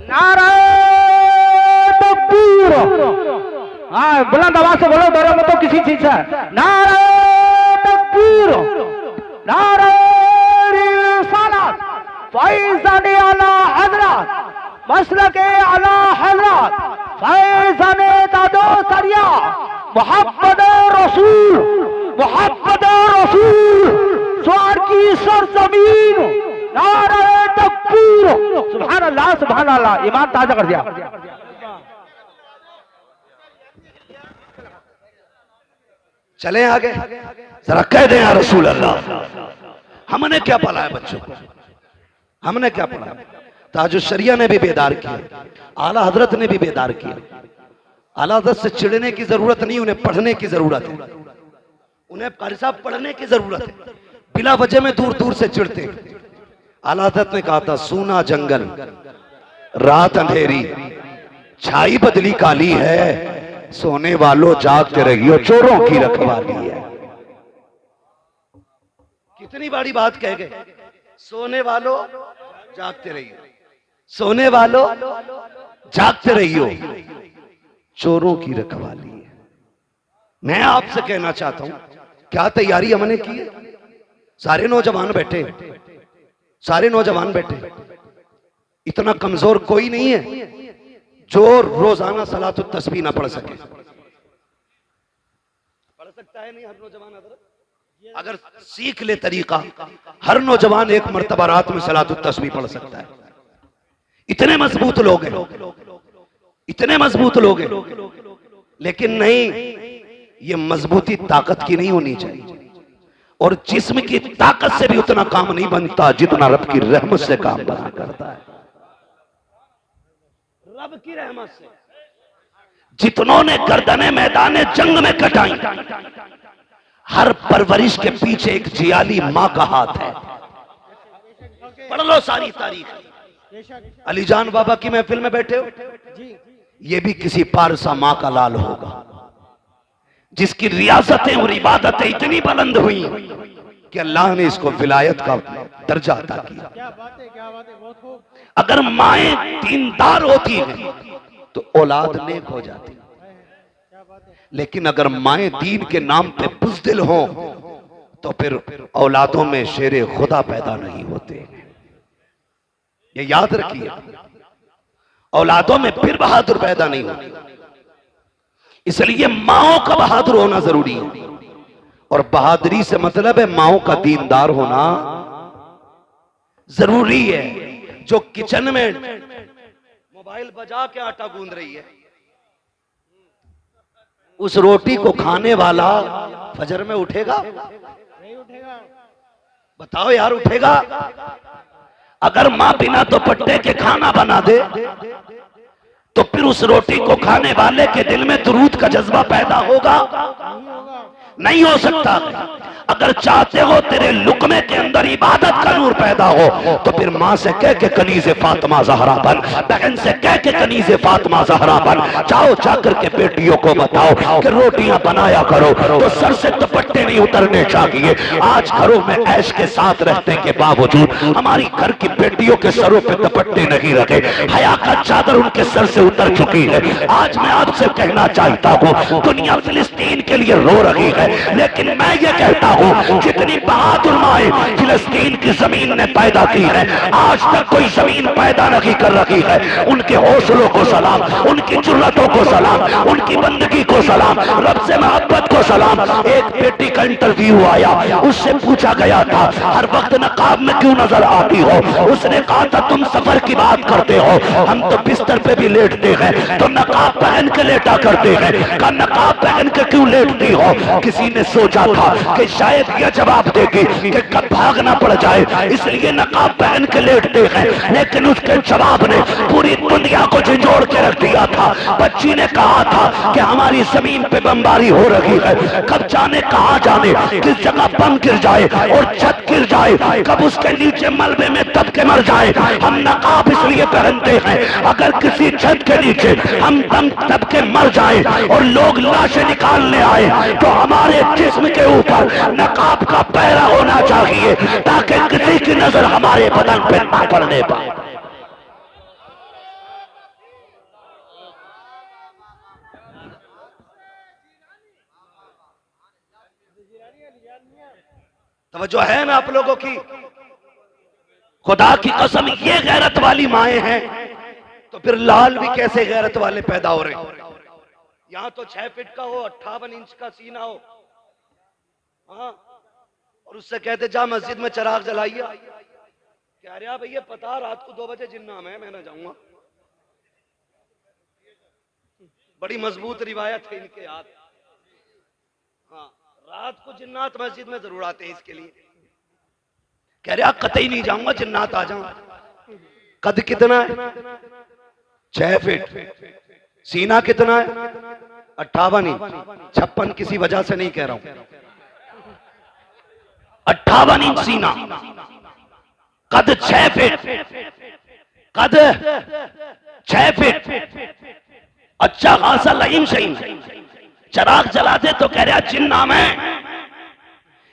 नारे तकबीर, हाँ बुलंद आवाज से बोलो, डरो मत किसी चीज से। नारे तकबीर, नारे रिसालत, फैज़ान आला हज़रत, मसलके आला हज़रत, फैज़ान तादो सरिया, मोहम्मद रसूल, मोहम्मद रसूल, स्वार की सरजमीन। नारे तकबीर, सुभान अल्लाह, सुभान अल्लाह। ईमान ताजा कर दिया। चलें आगे, जरा कह दें या रसूल अल्लाह। हमने क्या पढ़ाया बच्चों को, हमने क्या पढ़ाया? ताजुल शरिया ने भी बेदार किया, आला हजरत ने भी बेदार किया। आला हजरत से चिढ़ने की जरूरत नहीं, उन्हें पढ़ने की जरूरत है। उन्हें कारी साहब पढ़ने की जरूरत है, बिला वजह में दूर दूर से चिढ़ते। आला हजरत ने कहा था सूना जंगल रात अंधेरी, छाई बदली काली है, सोने वालों जागते रहियो, चोरों की रखवाली है। कितनी बड़ी बात कह गए, सोने वालों जागते रहियो, सोने वालों जागते रहियो, चोरों की रखवाली है। मैं आपसे कहना चाहता हूं क्या तैयारी हमने की है? सारे नौजवान बैठे, सारे नौजवान बैठे, इतना कमजोर कोई नहीं है जो रोजाना सलातुत तस्बीह ना पढ़ सके। पढ़ सकता है नहीं हर नौजवान? अगर सीख ले तरीका, हर नौजवान एक मर्तबा रात में सलातुत तस्बीह पढ़ सकता है। इतने मजबूत लोग हैं, इतने मजबूत लोग हैं। लेकिन नहीं, ये मजबूती ताकत की नहीं होनी चाहिए। और जिस्म की ताकत से भी उतना काम नहीं बनता जितना रब की रहमत से काम बना करता है। रब की रहमत से जितनों ने गर्दने मैदान जंग में कटाई, हर परवरिश के पीछे एक जियाली मां का हाथ है। पढ़ लो सारी तारीख। अलीजान बाबा की महफिल में बैठे हो, ये भी किसी पारसा मां का लाल होगा जिसकी रियासतें और इबादतें इतनी बुलंद हुई कि अल्लाह ने इसको विलायत का दर्जा अता किया। क्या बात है, क्या बात है, बहुत खूब। अगर माएं दीनदार होती हैं तो औलाद नेक हो जाती, लेकिन अगर माएं दीन के नाम पे बुज़दिल हो तो फिर औलादों में शेरे खुदा पैदा नहीं होते। ये याद रखिए, औलादों में फिर बहादुर पैदा नहीं होते। इसलिए माओं का बहादुर होना जरूरी है, और बहादुरी से मतलब है माओं का दीनदार होना जरूरी है। जो किचन में मोबाइल बजा के आटा गूंद रही है, उस रोटी को खाने वाला फजर में उठेगा? नहीं उठेगा। बताओ यार, उठेगा? अगर मां बिना दुपट्टे के खाना बना दे तो फिर उस रोटी को खाने वाले के दिल में दुरूद का जज्बा पैदा होगा? नहीं हो सकता। अगर चाहते हो तेरे लुकमे के अंदर इबादत का नूर पैदा हो तो फिर माँ से कह के कनीज़े फातिमा ज़हरा बन, बहन से कह के कनीज़े फातिमा ज़हरा बन। जाओ जाकर के बेटियों को बताओ कि रोटियां बनाया करो तो सर से दुपट्टे नहीं उतरने चाहिए। आज घरों में ऐश के साथ रहने के बावजूद हमारी घर की बेटियों के सरों पे दुपट्टे नहीं रखे, हया का चादर उनके सर से उतर चुकी है। आज मैं आपसे कहना चाहता हूँ, दुनिया फिलिस्तीन के लिए रो रही है, लेकिन मैं ये कहता हूँ जितनी बहादुर माएं फिलिस्तीन की जमीन ने पैदा की है, आज तक कोई जमीन पैदा नहीं कर रही है। उनके हौसलों को सलाम, उनकी जुर्रतों को सलाम, उनकी बंदगी को सलाम, रब से मोहब्बत को सलाम। एक बेटी का इंटरव्यू आया, उससे पूछा गया था हर वक्त नकाब में क्यों नजर आती हो? उसने कहा था तुम सफर की बात करते हो, हम तो बिस्तर पे भी लेटते हैं, तो नकाब पहन के लेटा करते हैं। का नकाब पहन के क्यों लेटती हो? किसी ने सोचा था कि शायद यह जवाब देगी कि कब भागना पड़ जाए इसलिए नकाब पहन के लेटते हैं, लेकिन उसके जवाब ने पूरी दुनिया को झंझोड़ के रख दिया था। बच्ची ने कहा था कि हमारी जमीन पे बमबारी हो रही है, कब जाने कहां जाने किस जगह बम गिर जाए और छत गिर जाए, कब उसके नीचे मलबे में दब के मर जाए। हम नकाब इसलिए पहनते हैं अगर किसी छत के नीचे हम दम दब के मर जाए और लोग लाशें निकालने आए तो हमारे जिस्म के ऊपर नकाब का पहरा होना चाहिए ताकि किसी की नजर हमारे बदन पे ना पड़ने पाए। तवज्जो है ना आप लोगों की? खुदा की कसम, ये गैरत वाली माएं हैं तो फिर लाल भी कैसे गैरत वाले पैदा हो रहे हैं। यहां तो 6 फीट का हो, 58 इंच का सीना हो, हाँ, और उससे कहते जा मस्जिद में चिराग जलाइए। कह रहा भैया पता रात को 2 बजे जिन्ना में मैं ना जाऊंगा। बड़ी मजबूत रिवायत है इनके याद। हाँ, रात को जिन्नात मस्जिद में जरूर आते हैं इसके लिए। कह रहा कतई नहीं जाऊंगा, जिन्नात आ जाऊं। कद कितना है? 6 फीट। सीना कितना है? 58 इंच। 56 किसी वजह से नहीं कह रहा हूं, 58 इंच सीना, कद 6 फीट, कद 6 फीट। अच्छा खासा लईम शहीन, चिराग जलाते तो कह रहा जिन्ना में।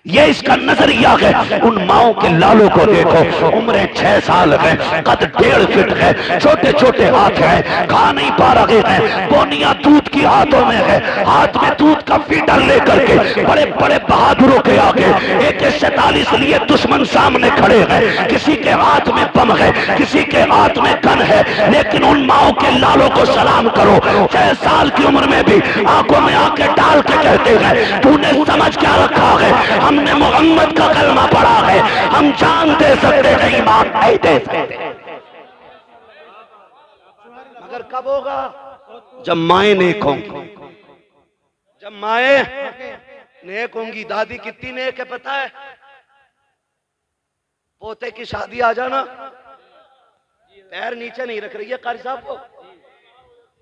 ये इसका नजरिया है। उन माओं के लालों को देखो, उम्रें 6 साल है, कद 1.5 फीट है, छोटे छोटे हाथ हैं, खा नहीं पा रहे हैं, बोनिया दूध की हाथों में है, हाथ में दूध का फीडर लेकर के बड़े बड़े बहादुरों के आगे AK-47 लिए दुश्मन सामने खड़े हैं। किसी के हाथ में बम है, किसी के हाथ में गन है, लेकिन उन माओं के लालों को सलाम करो। 6 साल की उम्र में भी आंखों में आंखें डाल के कहते हैं तूने समझ क्या रखा है? हमने मोहम्मद का कलमा पढ़ा है, हम जान दे सकते नहीं, ईमान नहीं दे सकते। मगर कब होगा? जब माएं नेक होंगी, जब माएं नेक होंगी। दादी कितनी नेक है पता है? पोते की शादी आ जाना, पैर नीचे नहीं रख रही है कारी साहब को,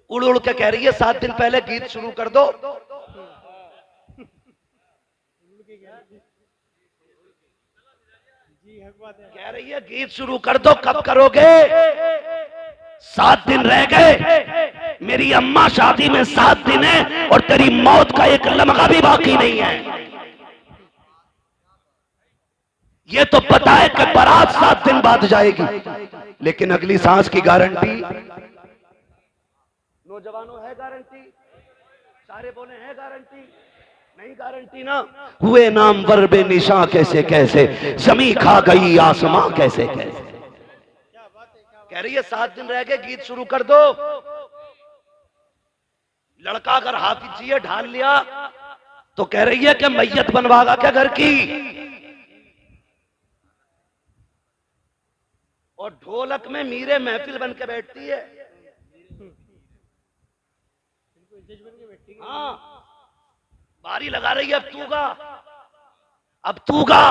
उड़ उड़ के कह रही है 7 दिन पहले गीत शुरू कर दो। कह रही है गीत शुरू कर दो, कब करोगे? 7 दिन रह गए, मेरी अम्मा शादी में 7 दिन है और तेरी मौत का एक लम्हा भी बाकी नहीं है। ये तो पता है कि बारात 7 दिन बाद जाएगी, लेकिन अगली सांस की गारंटी नौजवानों है गारंटी? सारे बोले है गारंटी? नहीं गारंटी ना। हुए नाम वर्बे निशा कैसे कैसे, जमी खा गई आसमां कैसे कैसे। कह रही है 7 दिन रह गए, गीत शुरू कर दो। लड़का अगर हाफिज जी ढाल लिया तो कह रही है कि मैयत बनवागा क्या घर की? और ढोलक में मीरे महफिल बन के बैठती है। हाँ, बारी लगा रही है, अब तू गा, अब तू गा।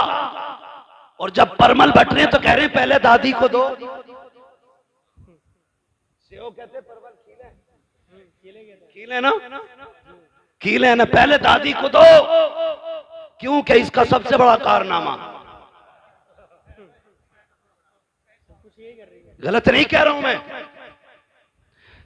और जब परमल बट रहे तो कह रहे हैं पहले दादी को दो। सेव कहते परवल खीले ना, खीले ना, पहले दादी को दो। क्यों? कि इसका सबसे बड़ा कारनामा, गलत नहीं कह रहा हूं मैं,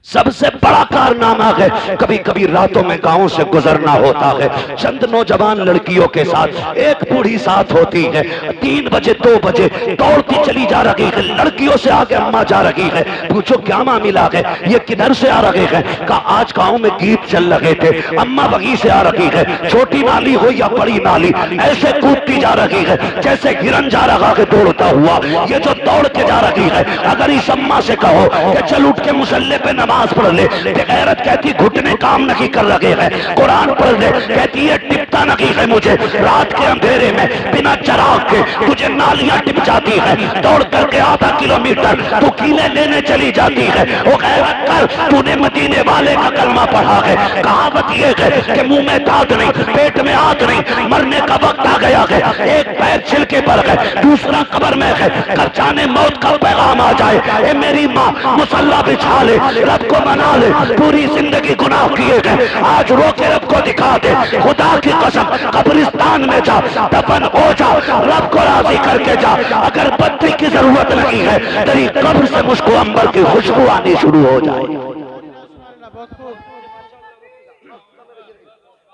सबसे बड़ा कारनामा है। कभी कभी रातों में गांव से गुजरना होता है, चंद नौजवान लड़कियों के साथ, एक बूढ़ी साथ होती है। 3 बजे 2 बजे दौड़ती चली जा रही है, लड़कियों से आगे अम्मा जा रही है। पूछो क्या मामला है? ये किधर से आ रहे हैं? कहा आज गांव में गीत चल रहे थे, अम्मा वहीं से आ रही है। छोटी नाली हो या बड़ी नाली, ऐसे कूदती जा रही है जैसे हिरन जा रहा है दौड़ता हुआ। ये जो दौड़ के जा रही है, अगर इस अम्मा से कहो कि चल उठ के मुसल्ले पे नमाज पढ़ ले, गैरत कहती घुटने काम नहीं कर रहे हैं। कुरान पढ़ ले, कहती है टिपता नहीं है मुझे। रात के अंधेरे में बिना चराग के तुझे नालियां टिप जाती है। दौड़ करके आधा किलोमीटर तू कीले लेने चली जाती है। वो गैरत कर, तूने मदीने वाले का कलमा पढ़ा है। कहावत ये है कि मुंह में दांत नहीं, पेट में आग नहीं, मरने का वक्त आ गया है। एक पैर छिलके पर है, दूसरा कब्र में है, कर जाने मौत का पैगाम आ जाए। ए मेरी माँ मुसल्ला बिछा ले, रब को मना ले, पूरी जिंदगी गुनाह किए गए, आज रो के रब को दिखा दे। खुदा की कसम कब्रिस्तान में जा, दफन हो जा, रब को राजी करके जा। अगर बत्ती की जरूरत नहीं है, तेरी कब्र से मुझको अंबर की खुशबू आनी शुरू हो जाए।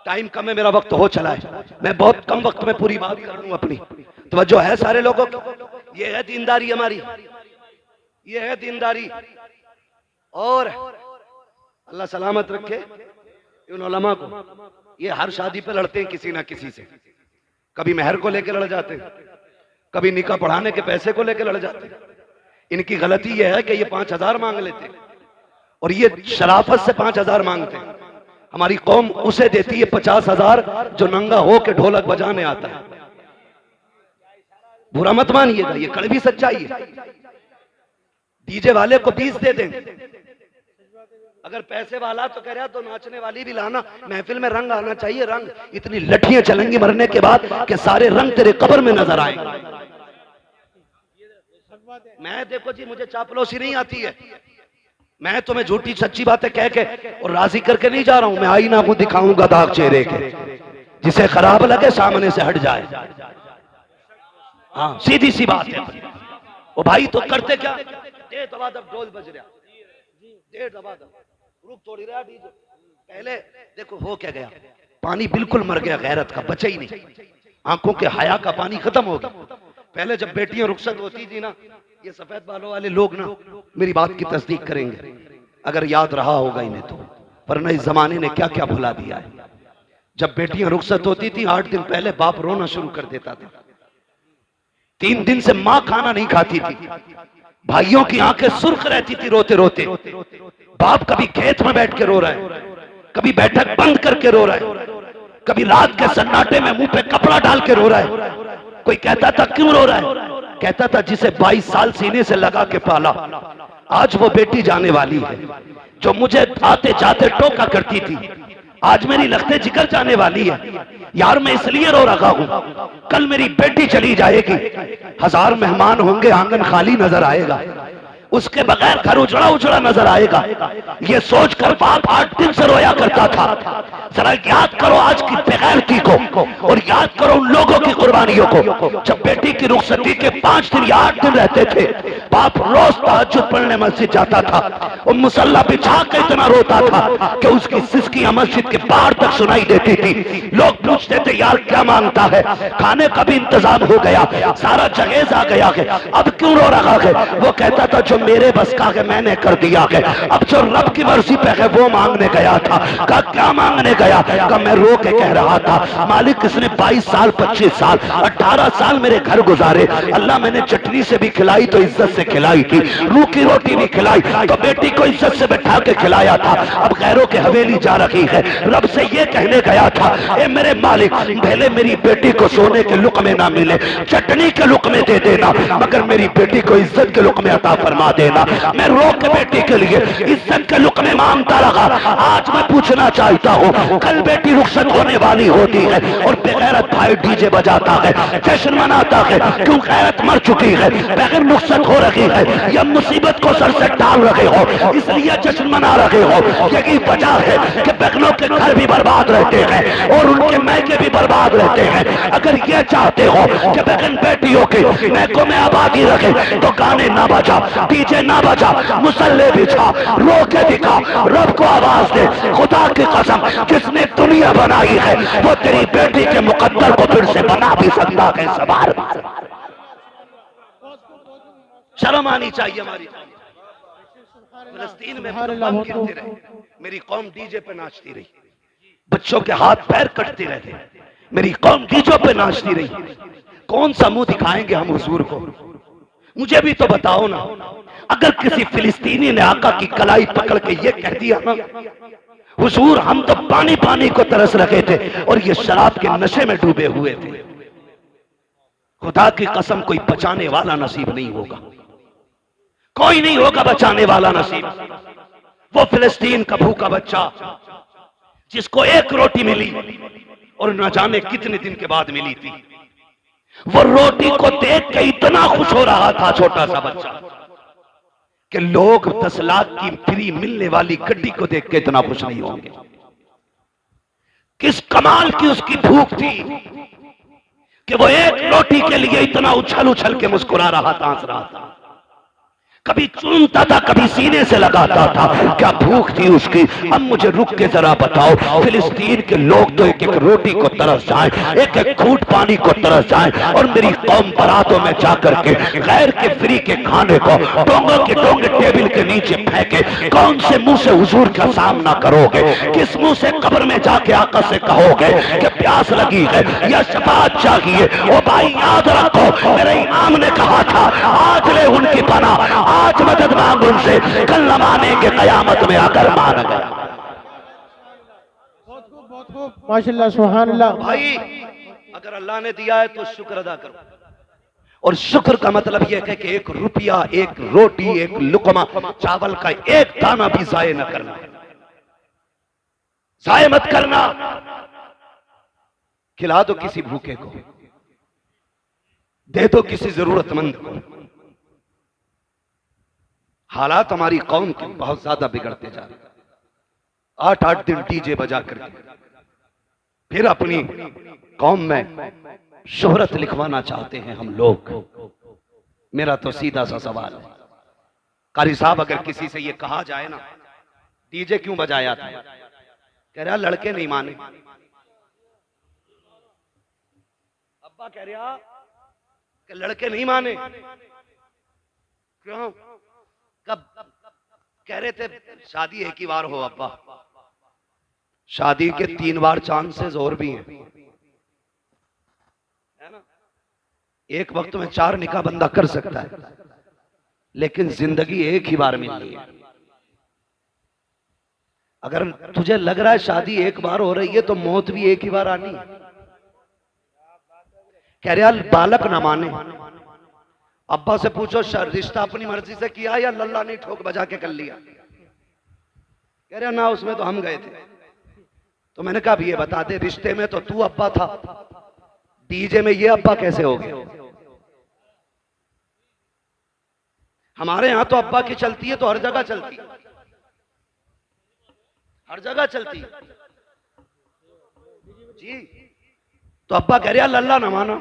टाइम कम है, मेरा वक्त हो चला है, मैं बहुत कम वक्त में पूरी बात कर लूं अपनी। तवज्जो है सारे लोगों की? ये है दीनदारी हमारी, ये है दीनदारी। और अल्लाह सलामत रखे इन उलमा को। ये हर शादी पे लड़ते हैं किसी ना किसी से, कभी मेहर को लेकर लड़ जाते हैं, कभी निकाह पढ़ाने के पैसे को लेकर लड़ जाते हैं। इनकी गलती यह है कि ये 5000 मांग लेते हैं और ये शराफत से 5000 मांगते हैं। हमारी कौम उसे देती है 50,000 जो नंगा हो के ढोलक बजाने आता है। बुरा मत मानिएगा, ये कड़वी सच्चाई है। डीजे वाले को 20 दे दें, अगर पैसे वाला तो कह रहा तो नाचने वाली भी लाना। महफिल में रंग आना चाहिए, रंग। इतनी लठियां चलेंगी मरने के बाद कि सारे रंग तेरे कब्र में नजर आएंगे। मैं देखो जी, मुझे चापलूसी नहीं आती है, मैं तुम्हें झूठी सच्ची बातें कह के और राजी करके नहीं जा रहा हूं। मैं आईना को दिखाऊंगा दाग चेहरे के, जिसे खराब लगे सामने से हट जाए। हाँ, सीधी सी बात है। ओ भाई तो करते क्या? दे दबा दब ढोल बज रहा, दे दबा दब, रुक तोड़ी रहा डीजे। पहले देखो हो क्या गया, पानी बिल्कुल मर गया, गैरत का बचा ही नहीं, आंखों के हया का पानी खत्म हो गया। पहले जब बेटियां रुखसत होती थी ना, ये सफेद बालों वाले लोग ना मेरी बात की तस्दीक करेंगे अगर याद रहा होगा इन्हें तो, वरना इस जमाने ने क्या क्या भुला दिया है। जब बेटियां रुखसत होती थी 8 दिन पहले बाप रोना शुरू कर देता था। 3 दिन से मां खाना नहीं खाती थी, भाइयों की आंखें सुर्ख रहती थी रोते रोते। बाप कभी खेत में बैठ के रो रहा है, कभी बैठक बंद करके रो रहा है, कभी रात के सन्नाटे में मुंह पे कपड़ा डाल के रो रहा है। कोई कहता था क्यों रो रहा है? कहता था जिसे 22 साल सीने से लगा के पाला, आज वो बेटी जाने वाली है जो मुझे आते जाते टोका करती थी। आज मेरी लख्ते जिगर जाने वाली है यार, मैं इसलिए रो रहा हूं। कल मेरी बेटी चली जाएगी, 1000 मेहमान होंगे, आंगन खाली नजर आएगा, उसके बगैर घर उजड़ा उजड़ा नजर आएगा। ये सोचकर बाप 8 दिन से रोया करता था। जरा याद करो आज की बेगैरती को, और याद करो उन लोगों की कुर्बानियों को। जब बेटी की रुखसती के 5 दिन या 8 दिन रहते थे, बाप रोज तहज्जुद पढ़ने मस्जिद जाता था और मुसल्ला बिछा के इतना रोता था कि उसकी सिसकियां मस्जिद के बाहर तक सुनाई देती थी। लोग पूछते थे यार क्या मांगता है, खाने का भी इंतजाम हो गया, सारा जहेज आ गया है, अब क्यों रो रहा है? वो कहता था जो मेरे बस का है मैंने कर दिया है, अब जो रब की मर्जी पे है वो मांगने गया था। कहा क्या मांगने गया? कहा मैं रो के कह रहा था मालिक इसने 22 साल 25 साल 18 साल मेरे घर गुजारे, अल्लाह मैंने चटनी से भी खिलाई तो इज्जत से खिलाई थी, रूखी रोटी भी खिलाई तो बेटी को इज्जत से बैठा के खिलाया था, अब गैरों के हवेली जा रही है, रब से ये कहने गया था ए मेरे मालिक पहले मेरी बेटी को सोने के लुक़मे ना मिले, चटनी के लुक़मे दे देना, मगर मेरी बेटी को इज्जत के लुक़मे अता फरमा देना। मैं रो के बेटी के लिए इज्जत के लुक़मे मांगता रहा। आज मैं पूछना चाहता हूँ कल बेटी रुखसत होने वाली होती है और बेगैरत भाई डीजे बजाता है, जश्न मनाता है, क्यों गैरत मर चुकी है, बगैर रुखसत हो रही है, या मुसीबत को सर से डाल रहे हो इसलिए जश्न मना रहे हो। यही वजह है कि बहनों के घर भी बर्बाद रहते हैं और उनके मैके भी बर्बाद रहते हैं। अगर ये चाहते हो कि बहन बेटियों के मैकों में आबादी रखे तो गाने ना बजा, डीजे ना बजा, मुसल्ले बिछा, रो के दिखा, रब को आवाज दे। खुदा की कसम जिसने दुनिया बनाई है वो तेरी बेटी के मुकद्दर को फिर से बना भी सकता है। सवार शर्म आनी चाहिए हमारी। फिलिस्तीन में बम गिरते रहे, मेरी कौम डीजे पे नाचती रही, बच्चों के हाथ पैर कटते रहे, मेरी कौम डीजे पे नाचती रही। कौन सा मुंह दिखाएंगे हम हुजूर को? मुझे भी तो बताओ ना। अगर किसी फिलिस्तीनी ने आका की कलाई पकड़ के ये कह दिया ना हुजूर हम तो पानी पानी को तरस रखे थे और ये शराब के नशे में डूबे हुए थे, खुदा की कसम कोई बचाने वाला नसीब नहीं होगा, कोई नहीं होगा बचाने वाला नसीब। वो फिलिस्तीन का भूखा बच्चा जिसको 1 रोटी मिली और न जाने कितने दिन के बाद मिली थी, वो रोटी को देख के इतना खुश हो रहा था छोटा सा बच्चा कि लोग 10 लाख की फ्री मिलने वाली गड्डी को देख के इतना खुश नहीं होंगे। किस कमाल की उसकी भूख थी कि वो 1 रोटी के लिए इतना उछल उछल के मुस्कुरा रहा था, हंस रहा था, कभी चूमता था कभी सीने से लगाता था। क्या भूख थी उसकी। अब मुझे रुक के जरा बताओ, फिलिस्तीन के लोग तो 1-1 रोटी को तरस जाएं, 1-1 घूंट पानी को तरस जाएं, और मेरी कौम बारातों में जाकर के गैर के फ्री के खाने को डोंगों के डोंगे टेबल के नीचे फेंके। कौन से मुंह से हुजूर का सामना करोगे? किस मुंह से कब्र में जाके आका से कहोगे कि प्यास लगी है या शफाअत चाहिए? ओ भाई याद रखो मेरे इमाम ने कहा था आज ले उनकी पनाह, आज मदद मांग उनसे, कल न मानेंगे कयामत में आकर मान गया। माशाल्लाह सुभान अल्लाह। भाई अगर अल्लाह ने दिया है तो शुक्र अदा करो, और शुक्र का मतलब यह है कि 1 रुपया 1 रोटी 1 लुकमा चावल का 1 दाना भी जाये न करना, जाये मत करना। खिला दो किसी भूखे को, दे दो किसी जरूरतमंद को। हालात हमारी कौम के बहुत ज्यादा बिगड़ते जा रहे। 8-8 दिन डीजे बजा करके फिर अपनी कौम में शोहरत लिखवाना चाहते हैं हम लोग। मेरा तो सीधा सा सवाल है, कारी साहब अगर किसी से ये कहा जाए ना डीजे क्यों बजाया था, कह रहा लड़के नहीं माने। अब्बा कह रहा कि लड़के नहीं माने, क्यों? कब कह रहे थे शादी 1 ही बार हो अब्बा, शादी के 3 बार चांसेस और भी हैं, है ना? एक वक्त में 4 निकाह बंदा कर सकता है, लेकिन जिंदगी 1 ही बार मिलनी है। अगर तुझे लग रहा है शादी 1 बार हो रही है तो मौत भी 1 ही बार आनी है। कह रहे बालक ना माने। अब्बा से पूछो रिश्ता अपनी मर्जी से किया या लल्ला ने ठोक बजा के कर लिया? कह रहे ना उसमें तो हम गए थे। तो मैंने कहा ये बता दे, रिश्ते में तो तू अब्बा था, डीजे में ये अब्बा कैसे हो गए? हमारे यहां तो अब्बा की चलती है तो हर जगह चलती है, हर जगह चलती है जी। तो अब्बा कह रहा लल्ला ना माना,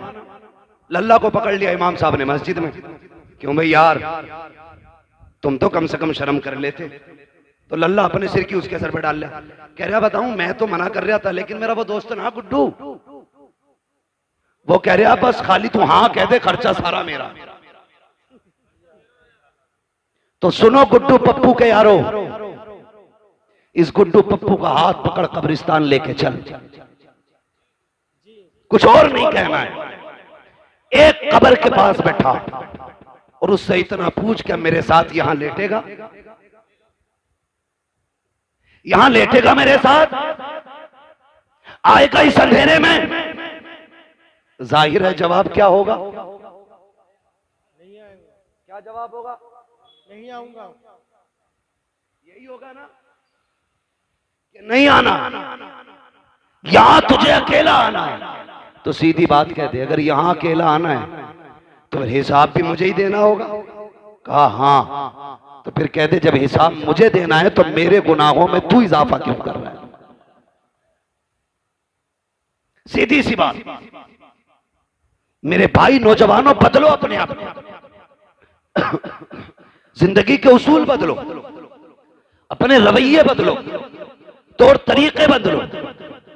लल्ला को पकड़ लिया इमाम साहब ने मस्जिद में। क्यों भाई यार, तुम तो कम से कम शर्म कर लेते। तो लल्ला अपने सिर की उसके सर पे डाल लिया। कह रहा बताऊं, मैं तो मना कर रहा था, लेकिन मेरा वो दोस्त ना गुड्डू, वो कह रहा बस खाली तू हाँ कह दे, खर्चा सारा मेरा। तो सुनो गुड्डू पप्पू के यारो, इस गुड्डू पप्पू का हाथ पकड़ कब्रिस्तान लेके चल, कुछ और नहीं कहना है। एक कब्र के पास बैठा और उससे इतना पूछ के मेरे साथ यहां लेटेगा, यहां लेटेगा मेरे साथ, आएगा इस अंधेरे में? जाहिर है जवाब क्या होगा? नहीं आऊंगा। क्या जवाब होगा? नहीं आऊंगा। यही होगा ना कि नहीं आना, यहां तुझे अकेला आना है। तो सीधी बात कह दे, अगर यहां अकेला आना है तो फिर हिसाब भी मुझे ही देना होगा। कहा हाँ, तो फिर कह दे जब हिसाब मुझे देना है तो मेरे गुनाहों में तू इजाफा क्यों कर रहा है? सीधी सी बात। मेरे भाई नौजवानों, बदलो अपने आप, जिंदगी के उसूल बदलो, अपने रवैये बदलो, तौर तरीके बदलो,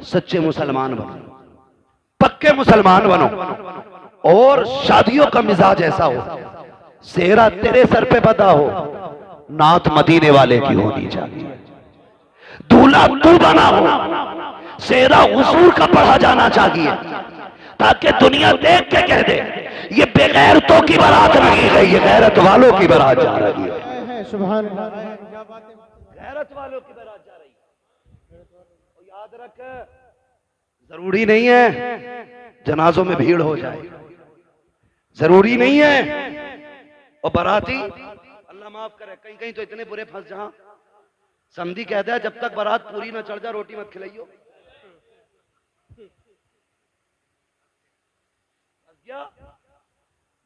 सच्चे मुसलमान बनो, पक्के मुसलमान बनो। और शादियों का मिजाज ऐसा हो, सेहरा तेरे सर पे बदा हो, नात मदीने वाले की होनी चाहिए। दूल्हा तू बना हो, सेहरा हुजूर का पढ़ा जाना चाहिए, ताकि दुनिया देख के कह दे ये बेगैरतों की बारात नहीं है, ये गैरत वालों की बारात जा रही है। सुभान अल्लाह, क्या बात है, गैरत वालों की बारात जा रही है। और याद रख, जरूरी नहीं है जनाजों में भीड़ हो जाए, जरूरी नहीं है। और बाराती, अल्लाह माफ करे, कहीं कहीं तो इतने बुरे फंस, जहां समधी कहता है जब तक बारात पूरी ना चढ़ जाए रोटी मत खिलाइयो।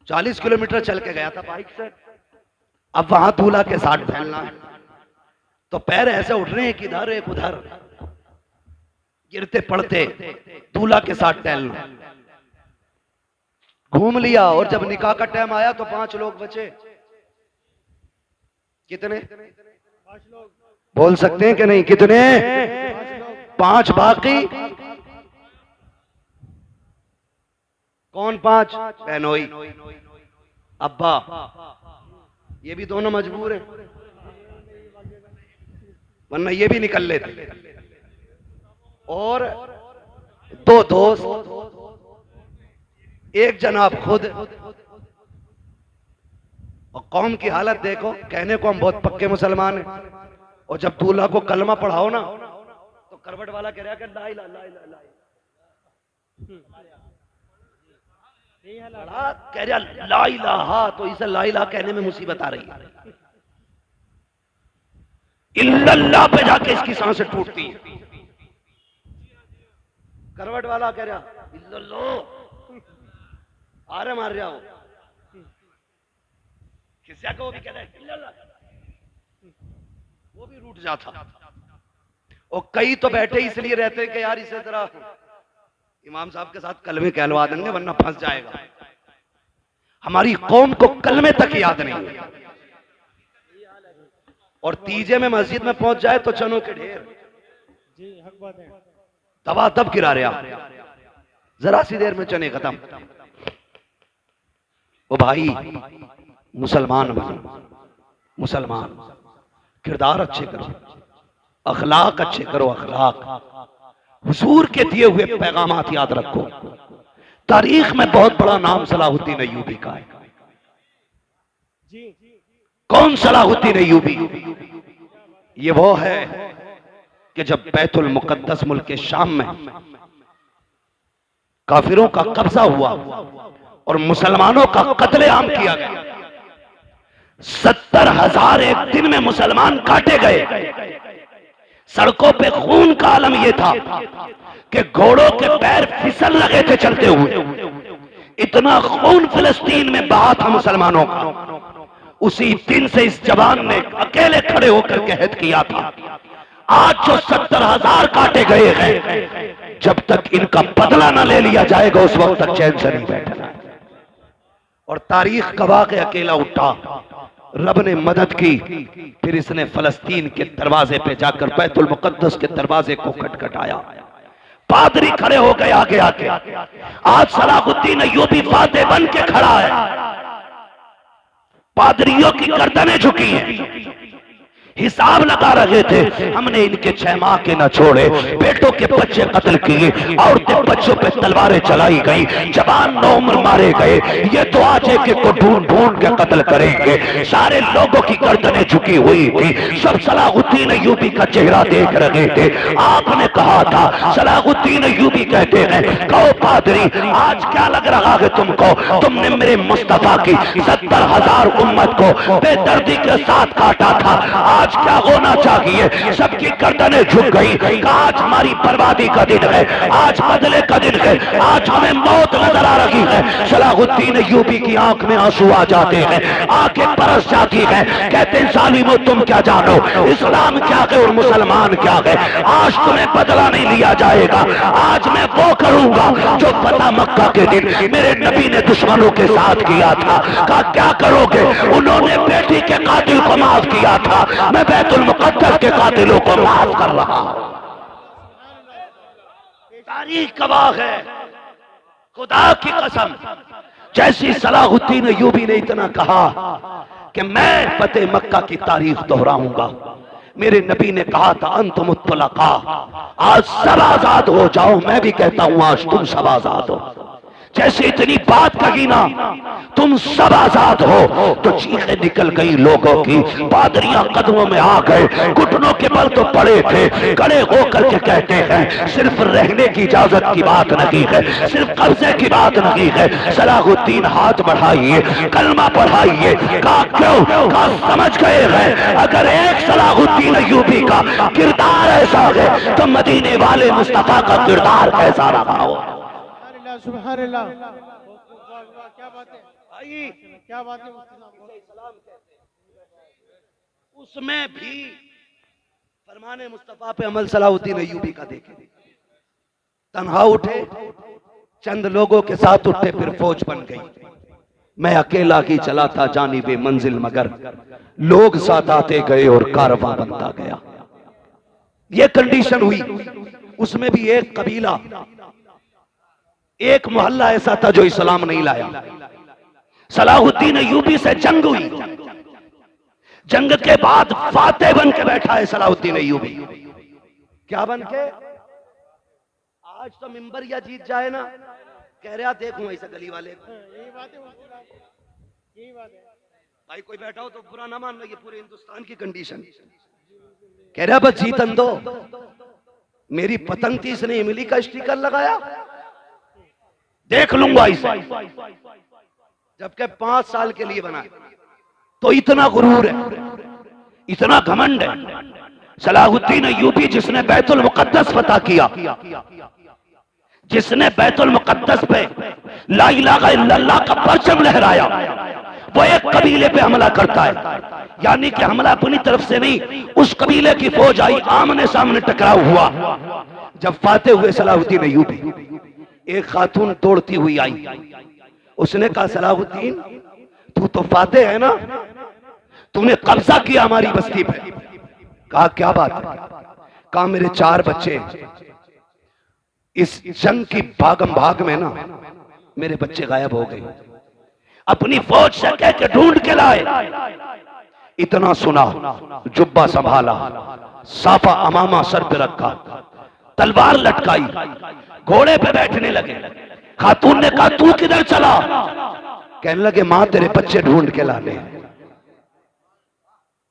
40 किलोमीटर चल के गया था बाइक से, अब वहां दूल्हा के साथ फैलना है, तो पैर ऐसे उठ रहे हैं कि इधर एक उधर, गिरते पड़ते दूल्हा के साथ टहलना। घूम लिया और जब निकाह का टाइम आया तो 5 लोग बचे। कितने? 5 लोग बोल सकते हैं कि नहीं? कितने? 5 बाकी कौन? 5 बहनोई, अब्बा, ये भी दोनों मजबूर हैं, वरना ये भी निकल लेते। और 2 दोस्त, एक जनाब खुद। और कौम की हालत देखो, कहने को हम बहुत पक्के मुसलमान हैं, और जब दूल्हा को कलमा पढ़ाओ ना तो करवट वाला कह रहा है ला इलाहा ला इलाहा ला इलाहा, कह रहा ला इलाहा, तो इसे ला इलाहा कहने में मुसीबत आ रही है। इल्लल्लाह पे जाके इसकी सांसें टूटती है। करवट वाला कह रहा इल्लल्लाह, आरे मार रहा हो, किसी को भी कह रहा है इल्लल्लाह, वो भी रूठ जाता। और कई तो बैठे इसलिए रहते हैं कि यार इसे तरह इमाम साहब के साथ कलमे कहलवा देंगे वरना फंस जाएगा। हमारी कौम को कलमे तक याद नहीं है, और तीजे में मस्जिद में पहुंच जाए तो चनों के ढेर, जी हक बात है, दबा दब गिरा रहा, जरा सी देर में चने खत्म। ओ भाई, मुसलमान बनो, मुसलमान, किरदार अच्छे करो, अखलाक अच्छे करो, अखलाक, हुजूर के दिए हुए पैगामात याद रखो। तारीख में बहुत बड़ा नाम सलाहुद्दीन अय्यूबी का है। कौन सलाहुद्दीन अय्यूबी? ये वो है कि जब बैतुल मुकद्दस मुल्क शाम में काफिरों का कब्जा हुआ और मुसलमानों का कत्लेआम किया गया, 70,000 एक दिन में मुसलमान काटे गए, सड़कों पे खून का आलम यह था कि घोड़ों के पैर फिसल लगे थे चलते हुए। इतना खून फिलिस्तीन में बहा था मुसलमानों का। उसी दिन से इस जवान ने अकेले खड़े होकर कहत किया था, आज जो 70,000 काटे गए हैं, जब तक इनका बदला ना ले लिया जाएगा उस वक्त तक चैन से नहीं बैठना। और तारीख गवाह के अकेला उठा, रब ने मदद की। फिर इसने फलस्तीन के दरवाजे पे जाकर बैतुल मुकद्दस के दरवाजे को खटखटाया। पादरी खड़े हो गए आगे आके। आज सलाहुद्दीन अय्यूबी फातेह बन के खड़ा है। पादरियों की गर्दनें झुकी हैं, हिसाब लगा रहे थे, हमने इनके 6 माह के न छोड़े, बेटों के बच्चे कत्ल किए, औरतें बच्चों पे तलवारें चलाई गई, जवान नौमर मारे गए, ये तो आज एक को ढूंढ ढूंढ के कत्ल करेंगे। सारे लोगों की गर्दनें झुकी हुई थी, सब सलाहुद्दीन अय्यूबी का चेहरा देख रहे थे। आपने कहा था, सलाहुद्दीन अय्यूबी कहते हैं, कहो पादरी आज क्या लग रहा है तुमको, तुमने मेरे मुस्तफा की 70,000 उम्मत को बेदर्दी के साथ काटा था, आज क्या होना चाहिए? सबकी गर्दनें झुक गई। आज हमारी बर्बादी का दिन है, आज बदले का दिन है, आज हमें मौत नजर आ रही है। सलाहुद्दीन अय्यूबी की आंख में आंसू आ जाते हैं, आंखें बरस जाती हैं। कहते हैं जालिमो तुम क्या जानो, इस्लाम क्या है और मुसलमान क्या है। आज तुम्हें बदला नहीं लिया जाएगा। आज मैं वो करूंगा जो फतह मक्का के दिन मेरे नबी ने दुश्मनों के साथ किया था। कहा क्या करोगे? उन्होंने बेटी के कातिल को माफ किया था, मैं बैतुल मुकद्दस के कातिलों को माफ कर रहा हूं। तारीख गवाह है, खुदा की कसम। जैसी सलाहुद्दीन अय्यूबी ने इतना कहा कि मैं फतेह मक्का की तारीख दोहराऊंगा, मेरे नबी ने कहा था अंतुम मुत्तलका, आज सब आजाद हो जाओ। मैं भी कहता हूं आज तुम सब आजाद हो। जैसे इतनी बात कही ना, तुम सब आजाद हो, तो चीखें निकल गई लोगों की। पादरियां कदमों में आ गए, घुटनों के बल तो पड़े थे, खड़े होकर के कहते हैं सिर्फ रहने की इजाजत की बात नहीं है, सिर्फ कब्जे की बात नहीं है। सलाहुद्दीन हाथ बढ़ाइए, कलमा पढ़ाइए। कहा क्यों? कहा समझ गए हैं अगर एक सलाहुद्दीन अय्यूबी का किरदार ऐसा है तो मदीने वाले मुस्तफा का किरदार कैसा रहा हो। सुभान अल्लाह, क्या बात है भाई, क्या बात है। उसमें भी फरमाने मुस्तफा पे अमल सलाहुद्दीन अय्यूबी का देखे। तन्हा उठे, चंद लोगों के साथ उठे, फिर फौज बन गई। मैं अकेला ही चला था जानिबे मंजिल, मगर लोग साथ आते गए और कारवां बनता गया। ये कंडीशन हुई। उसमें भी एक कबीला, एक मोहल्ला ऐसा था जो इस्लाम नहीं लाया। सलाहुद्दीन अय्यूबी से जंग हुई। जंग के बाद फातेह बन के बैठा है सलाहुद्दीन अय्यूबी। क्या बन के? आज तो मिंबर या जीत जाए ना, कह रहा देखूं ऐसा गली वाले को। यही बात है भाई, कोई बैठा हो तो बुरा ना मान लो, ये पूरे हिंदुस्तान की कंडीशन। कह रहा बस जीतन दो। मेरी पतंग थी, इसने इमली का स्टिकर लगाया, देख लूंगा इसे। जबकि 5 साल के लिए बना। तो इतना गुरूर है, इतना घमंड है। सलाहुद्दीन अय्यूबी जिसने बैतुल मुकद्दस फतह किया, जिसने बैतुल मुकद्दस पे ला इलाहा इल्लल्लाह का परचम लहराया, वो एक कबीले पे हमला करता है। यानी कि हमला अपनी तरफ से नहीं, उस कबीले की फौज आई, आमने सामने टकराव हुआ। जब फातेह हुए सलाहुद्दीन अय्यूबी, एक खातून दौड़ती हुई आई। उसने कहा सलाहुद्दीन तू तो फातेह है ना, तूने कब्जा किया हमारी बस्ती पे। कहा क्या बात है? कहा मेरे 4 बच्चे, इस जंग की भागम भाग में ना मेरे बच्चे गायब हो गए। अपनी फौज से कह के ढूंढ के लाए। इतना सुना, जुब्बा संभाला, साफा अमामा सर पे रखा, तलवार लटकाई, घोड़े पे बैठने लगे। खातून ने कहा तू किधर चला? कहने लगे मां तेरे बच्चे ढूंढ के लाने।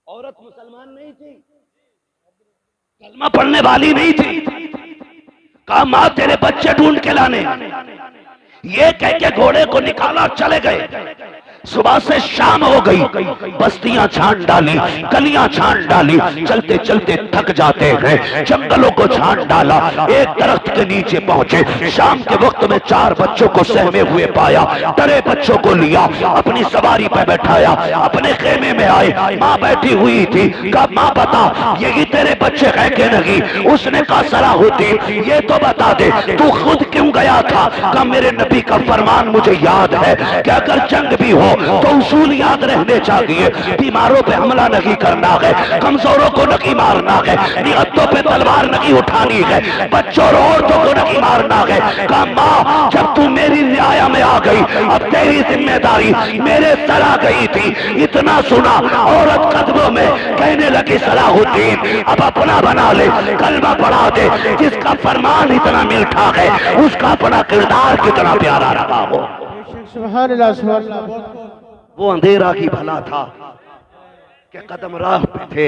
औरत मुसलमान नहीं थी, कलमा पढ़ने वाली नहीं थी। कहा मां तेरे बच्चे ढूंढ के लाने। ये कह के घोड़े को निकाला, चले गए। सुबह से शाम हो गई, बस्तियां छान डाली, गलियां छान डाली, चलते चलते थक जाते हैं, जंगलों को छान डाला, एक दरख्त के नीचे पहुंचे। शाम के वक्त में 4 बच्चों को सहमे हुए पाया, डरे बच्चों को लिया, अपनी सवारी पर बैठाया, अपने खेमे में आए। माँ बैठी हुई थी, कहा माँ बता यही तेरे बच्चे है कि नहीं? उसने कहा सलाहुद्दीन ये तो बता दे तू खुद क्यों गया था? कहा मेरे नबी का फरमान मुझे याद है कि अगर जंग भी हो तो उसूल याद रहने चाहिए। बीमारों पे हमला नहीं करना है, कमजोरों को नहीं मारना है, निहत्तों पे तलवार नहीं उठानी है, बच्चों और औरतों को नहीं मारना है। कहा माँ जब तू मेरी रियाया में आ गई अब तेरी जिम्मेदारी मेरे सर आ गई थी। इतना सुना औरत कदमों में कहने लगी सलाहुद्दीन अब अपना बना ले, कलमा पढ़ा दे, जिसका फरमान इतना मीठा है उसका अपना किरदार कितना प्यारा रहा हो। सुभान अल्लाह, सुभान अल्लाह। वो अंधेरा ही भला था कि कदम राह पे थे,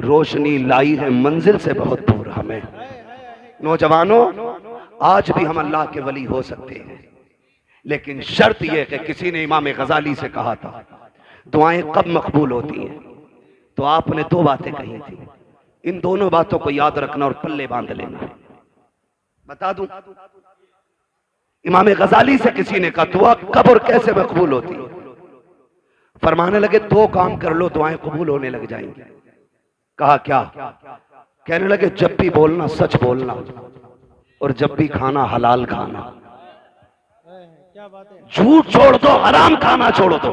रोशनी लाई है मंजिल से बहुत दूर हमें। नौजवानों आज भी हम अल्लाह के वली हो सकते हैं, लेकिन शर्त यह कि किसी ने इमाम गजाली से कहा था दुआएं कब मकबूल होती हैं, तो आपने 2 बातें कही थी। इन दोनों बातों को याद रखना और पल्ले बांध लेना। बता दूं, इमाम गजाली से किसी ने कहा दुआ कब और कैसे मकबूल होती है? फरमाने लगे 2 काम कर लो दुआएं कबूल होने लग जाएंगी। कहा क्या? कहने लगे जब भी बोलना सच बोलना और जब भी खाना हलाल खाना। झूठ छोड़ दो, हराम खाना छोड़ दो,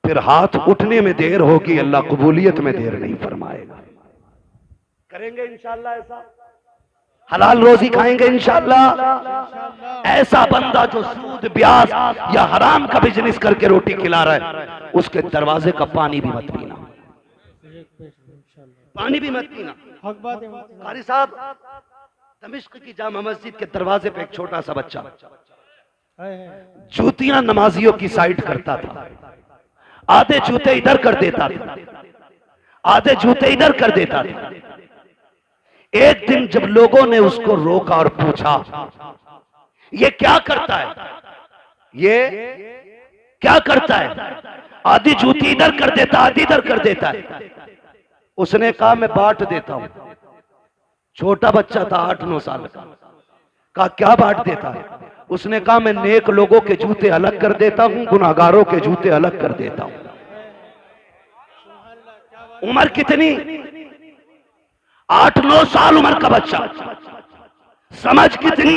फिर हाथ उठने में देर होगी, अल्लाह कबूलियत में देर नहीं फरमाएगा। करेंगे इंशाअल्लाह ऐसा, हलाल रोजी खाएंगे इंशाअल्लाह। ऐसा बंदा जो सूद ब्याज या हराम का बिजनेस करके रोटी खिला रहा है उसके दरवाजे का पानी भी मत पीना, पानी भी मत पीना। कारी साहब दमिश्क की जामा मस्जिद के दरवाजे पे एक छोटा सा बच्चा जूतियां नमाजियों की साइड करता था, आधे जूते इधर कर देता था, आधे जूते इधर कर देता था। एक दिन जब लोगों ने उसको रोका और पूछा ये क्या करता है, ये क्या करता है? आधी जूती इधर कर देता, आधी इधर कर देता है। उसने कहा मैं बांट देता हूं। छोटा बच्चा था 8-9 साल का। कहा क्या बांट देता है? उसने कहा मैं नेक लोगों के जूते अलग कर देता हूं, गुनाहगारों के जूते अलग कर देता हूं। उम्र कितनी? 8-9 साल उम्र का बच्चा। समझ कितनी?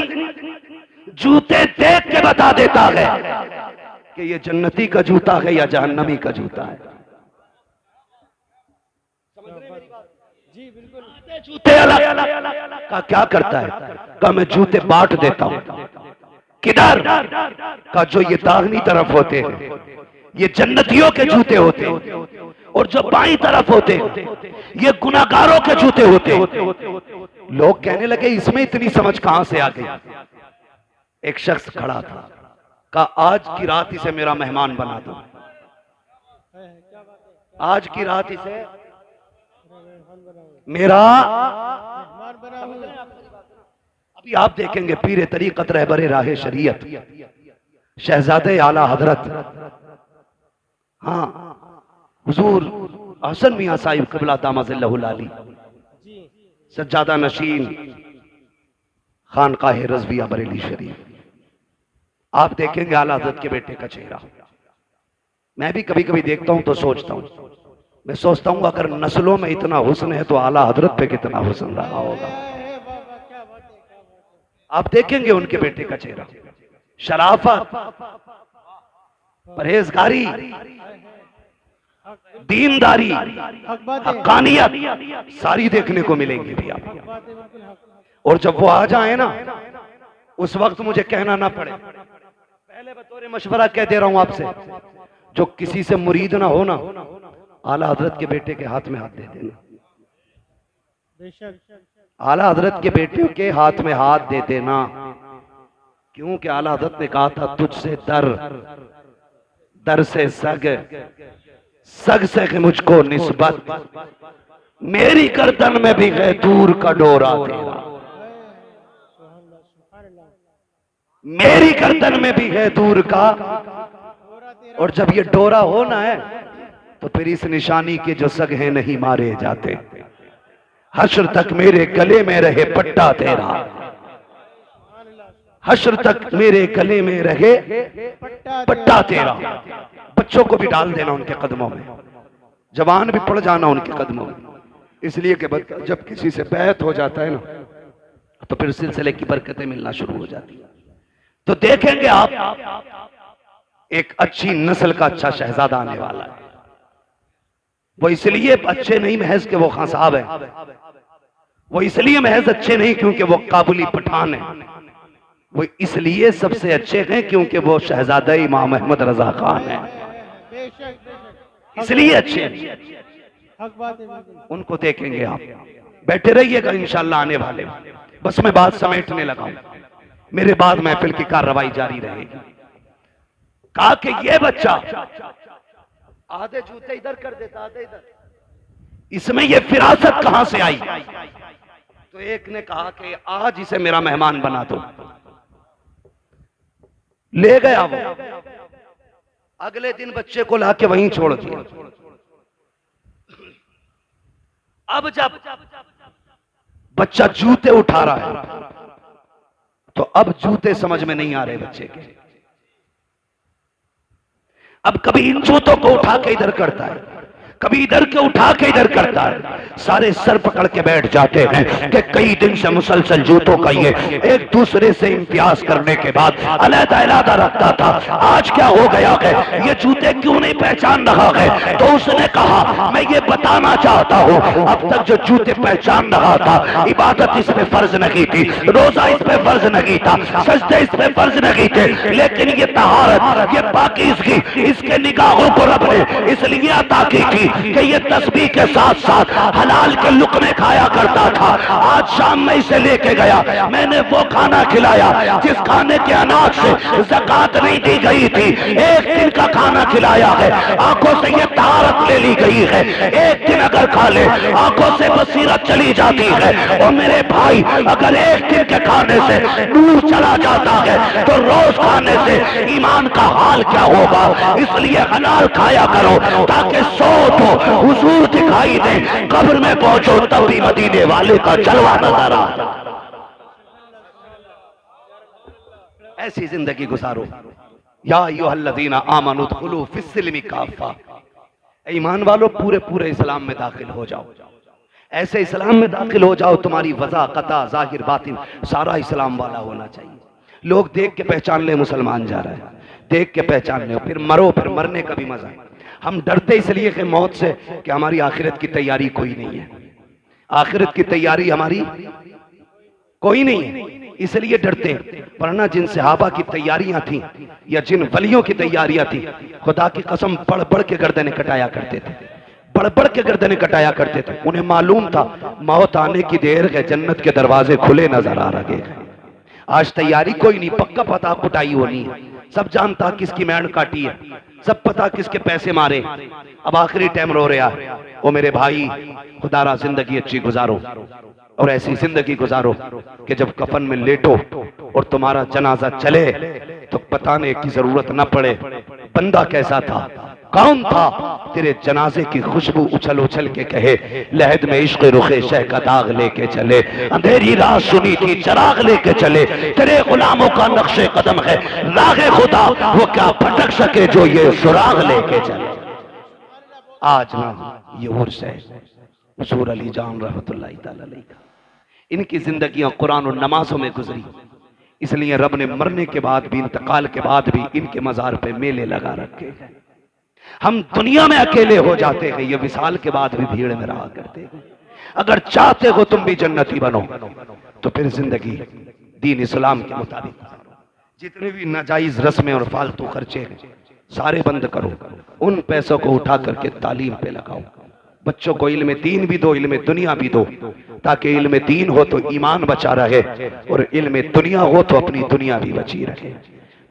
जूते देख के बता देता है कि ये जन्नती का जूता है या जहन्नमी का जूता है। जी बिल्कुल। जूते अलग का क्या करता है? का मैं जूते बांट देता हूं। किधर? का जो ये दाहिनी तरफ होते हैं ये जन्नतियों के जूते होते हैं, और जो बाईं तरफ होते ये गुनाहगारों के जूते होते। लोग कहने लगे इसमें इतनी समझ कहां से आ गई? एक शख्स खड़ा था, कहा आज की रात इसे मेरा मेहमान बना दो, आज की रात इसे मेरा। अभी आप देखेंगे पीरे तरीकत रहबरे राहे शरीयत शहजादे आला हजरत, हाँ हुजूर हसन मियां साहिब क़िबला दामज़िल्लहुल आली, सज्जादा नशीन खानकाह रज़विया बरेली शरीफ, आप देखेंगे आला हजरत के बेटे का चेहरा। मैं भी कभी कभी देखता हूं तो सोचता हूं, मैं सोचता हूं अगर नस्लों में इतना हुस्न है तो आला हजरत पे कितना हुस्न रहा होगा। आप देखेंगे उनके बेटे का चेहरा, शराफत, परहेजगारी, दीनदारी, हक्कानियत सारी देखने को मिलेंगी भी आप। और जब वो आ जाए ना उस वक्त मुझे कहना ना पड़े, पहले बतौर मशवरा कह दे रहा हूं आपसे, जो किसी से मुरीद ना हो ना आला हजरत के बेटे के हाथ में हाथ दे देना। आला हजरत के बेटे के हाथ में हाथ दे देना, क्योंकि आला हजरत ने कहा था तुझसे दर, दर से सग, सग से मुझको निस्बत, मेरी गर्दन में भी है दूर का डोरा तेरा, मेरी गर्दन में भी है दूर का और जब ये डोरा होना है तो फिर इस निशानी के जो सग हैं नहीं मारे जाते। हश्र तक मेरे गले में रहे पट्टा तेरा, हश्र तक मेरे गले में रहे पट्टा तेरा। बच्चों को भी डाल देना उनके कदमों में, जवान भी पड़ जाना उनके कदमों में, इसलिए कि जब किसी से बैत हो जाता है ना तो फिर सिलसिले की बरकतें मिलना शुरू हो जाती है। तो देखेंगे आप एक अच्छी नस्ल का अच्छा शहजादा आने वाला है। वो इसलिए अच्छे नहीं महज के वो खान साहब है, वो इसलिए महज अच्छे नहीं क्योंकि वो काबुली पठान है, वो इसलिए सबसे अच्छे हैं क्योंकि वो शहजादा इमाम अहमद रजा खान है, इसलिए अच्छे हैं। उनको देखेंगे आप, बैठे रहिएगा इंशाल्लाह आने वाले। बस मैं बात समेटने लगा हूं, मेरे बाद महफिल की कार्रवाई जारी रहेगी। कहा कि ये बच्चा आधे जूते इधर कर देता, आधे इधर, इसमें ये फिरासत कहां से आई? तो एक ने कहा कि आज इसे मेरा मेहमान बना दो। ले गया वो, अगले दिन बच्चे को लाके वहीं छोड़ दिया। अब जब बच्चा जूते उठा रहा है तो अब जूते समझ में नहीं आ रहे बच्चे के। अब कभी इन जूतों को उठा के इधर करता है, कभी इधर के उठा के इधर करता है। सारे सर पकड़ के बैठ जाते हैं कि कई दिन से मुसलसल जूतों का ये एक दूसरे से इम्तियाज करने के बाद अलग-अलग रखता था, आज क्या हो गया है, ये जूते क्यों नहीं पहचान रहा है? तो उसने कहा मैं ये बताना चाहता हूँ, अब तक जो जूते पहचान रहा था, इबादत इस पे फर्ज नहीं थी, रोजा इस पे फर्ज नहीं था, सजदे इस पे फर्ज नहीं थे, लेकिन ये तहारत, ये पाकीज़गी इसके निगाहों को रब ने इसलिए अता की थी कि ये तस्बीह के साथ साथ हलाल के लुक़मे खाया करता था। आज शाम में इसे लेके गया, मैंने वो खाना खिलाया जिस खाने के अनाज से ज़कात नहीं दी गई थी, एक दिन का खाना खिलाया है, आंखों से ये तारत ले ली गई है। एक दिन अगर खा ले आंखों से बसीरत चली जाती है। और मेरे भाई अगर एक दिन के खाने से नूर चला जाता है तो रोज खाने से ईमान का हाल क्या होगा? इसलिए हलाल खाया करो ताकि सो तो हुजूर दिखाई दे, कब्र में पहुंचो तब भी मदीने वाले का जलवा नजर आ। ऐसी जिंदगी गुजारो। या अय्युहल्लज़ीना आमनू उदखुलू फिस्सिल्मि काफ़ा, ईमान वालों पूरे पूरे इस्लाम में दाखिल हो जाओ। ऐसे इस्लाम में दाखिल हो जाओ तुम्हारी वज़ा कता जाहिर बातिन सारा इस्लाम वाला होना चाहिए। लोग देख के पहचान ले मुसलमान जा रहा है, देख के पहचान ले, फिर मरो, फिर मरने का भी मजा है। हम डरते इसलिए कि मौत से कि हमारी आखिरत की तैयारी कोई नहीं है, आखिरत की तैयारी हमारी कोई नहीं है, इसलिए डरते हैं। वरना जिन सहाबा की तैयारियां थी या जिन वलियों की तैयारियां थी, खुदा की कसम बढ़ बढ़ के गर्दनें कटाया करते थे, बढ़ बढ़ के गर्दनें कटाया करते थे। उन्हें मालूम था मौत आने की देर है, जन्नत के दरवाजे खुले नजर आ रहे हैं। आज तैयारी कोई नहीं, पक्का पता कुटाई होनी है, सब जानता किसकी मैंड काटी है, सब पता किसके पैसे मारे। अब आखिरी टाइम रो रहा है। ओ मेरे भाई, खुदारा जिंदगी अच्छी गुजारो और ऐसी जिंदगी गुजारो कि जब कफन में लेटो और तुम्हारा जनाजा चले तो बताने की जरूरत न पड़े बंदा कैसा था, कौन था। तेरे जनाजे की खुशबू उछल उछल के कहे लहद में इश्क रुखे शह का दाग लेके चले, अंधेरी रात सुनी थी चराग लेके चले, तेरे गुलामों का नक्शे कदम है रागे खुदा, वो क्या भटक सके जो ये सुराग लेके चले। आज ना ये उर्स है हुजूर अली जान रहमतुल्लाहि तआला अलैह का, इनकी जिंदगियां कुरान और नमाजों में गुजरी, इसलिए रब ने मरने के बाद भी, इंतकाल के बाद भी इनके मजार पे मेले लगा रखे हैं। हम दुनिया में अकेले हो जाते हैं, ये विसाल के बाद भी भीड़ में रहा करते हैं। अगर चाहते हो तुम भी जन्नती बनो तो फिर जिंदगी दीन इस्लाम के मुताबिक, जितने भी नाजायज रस्में और फालतू खर्चे हैं सारे बंद करो, उन पैसों को उठा करके तालीम पे लगाओ। बच्चों को इल्म दीन भी दो, इल्म दुनिया भी दो, ताकि इल्म दीन हो तो ईमान बचा रहे और इल्म दुनिया हो तो अपनी दुनिया भी बची रहे।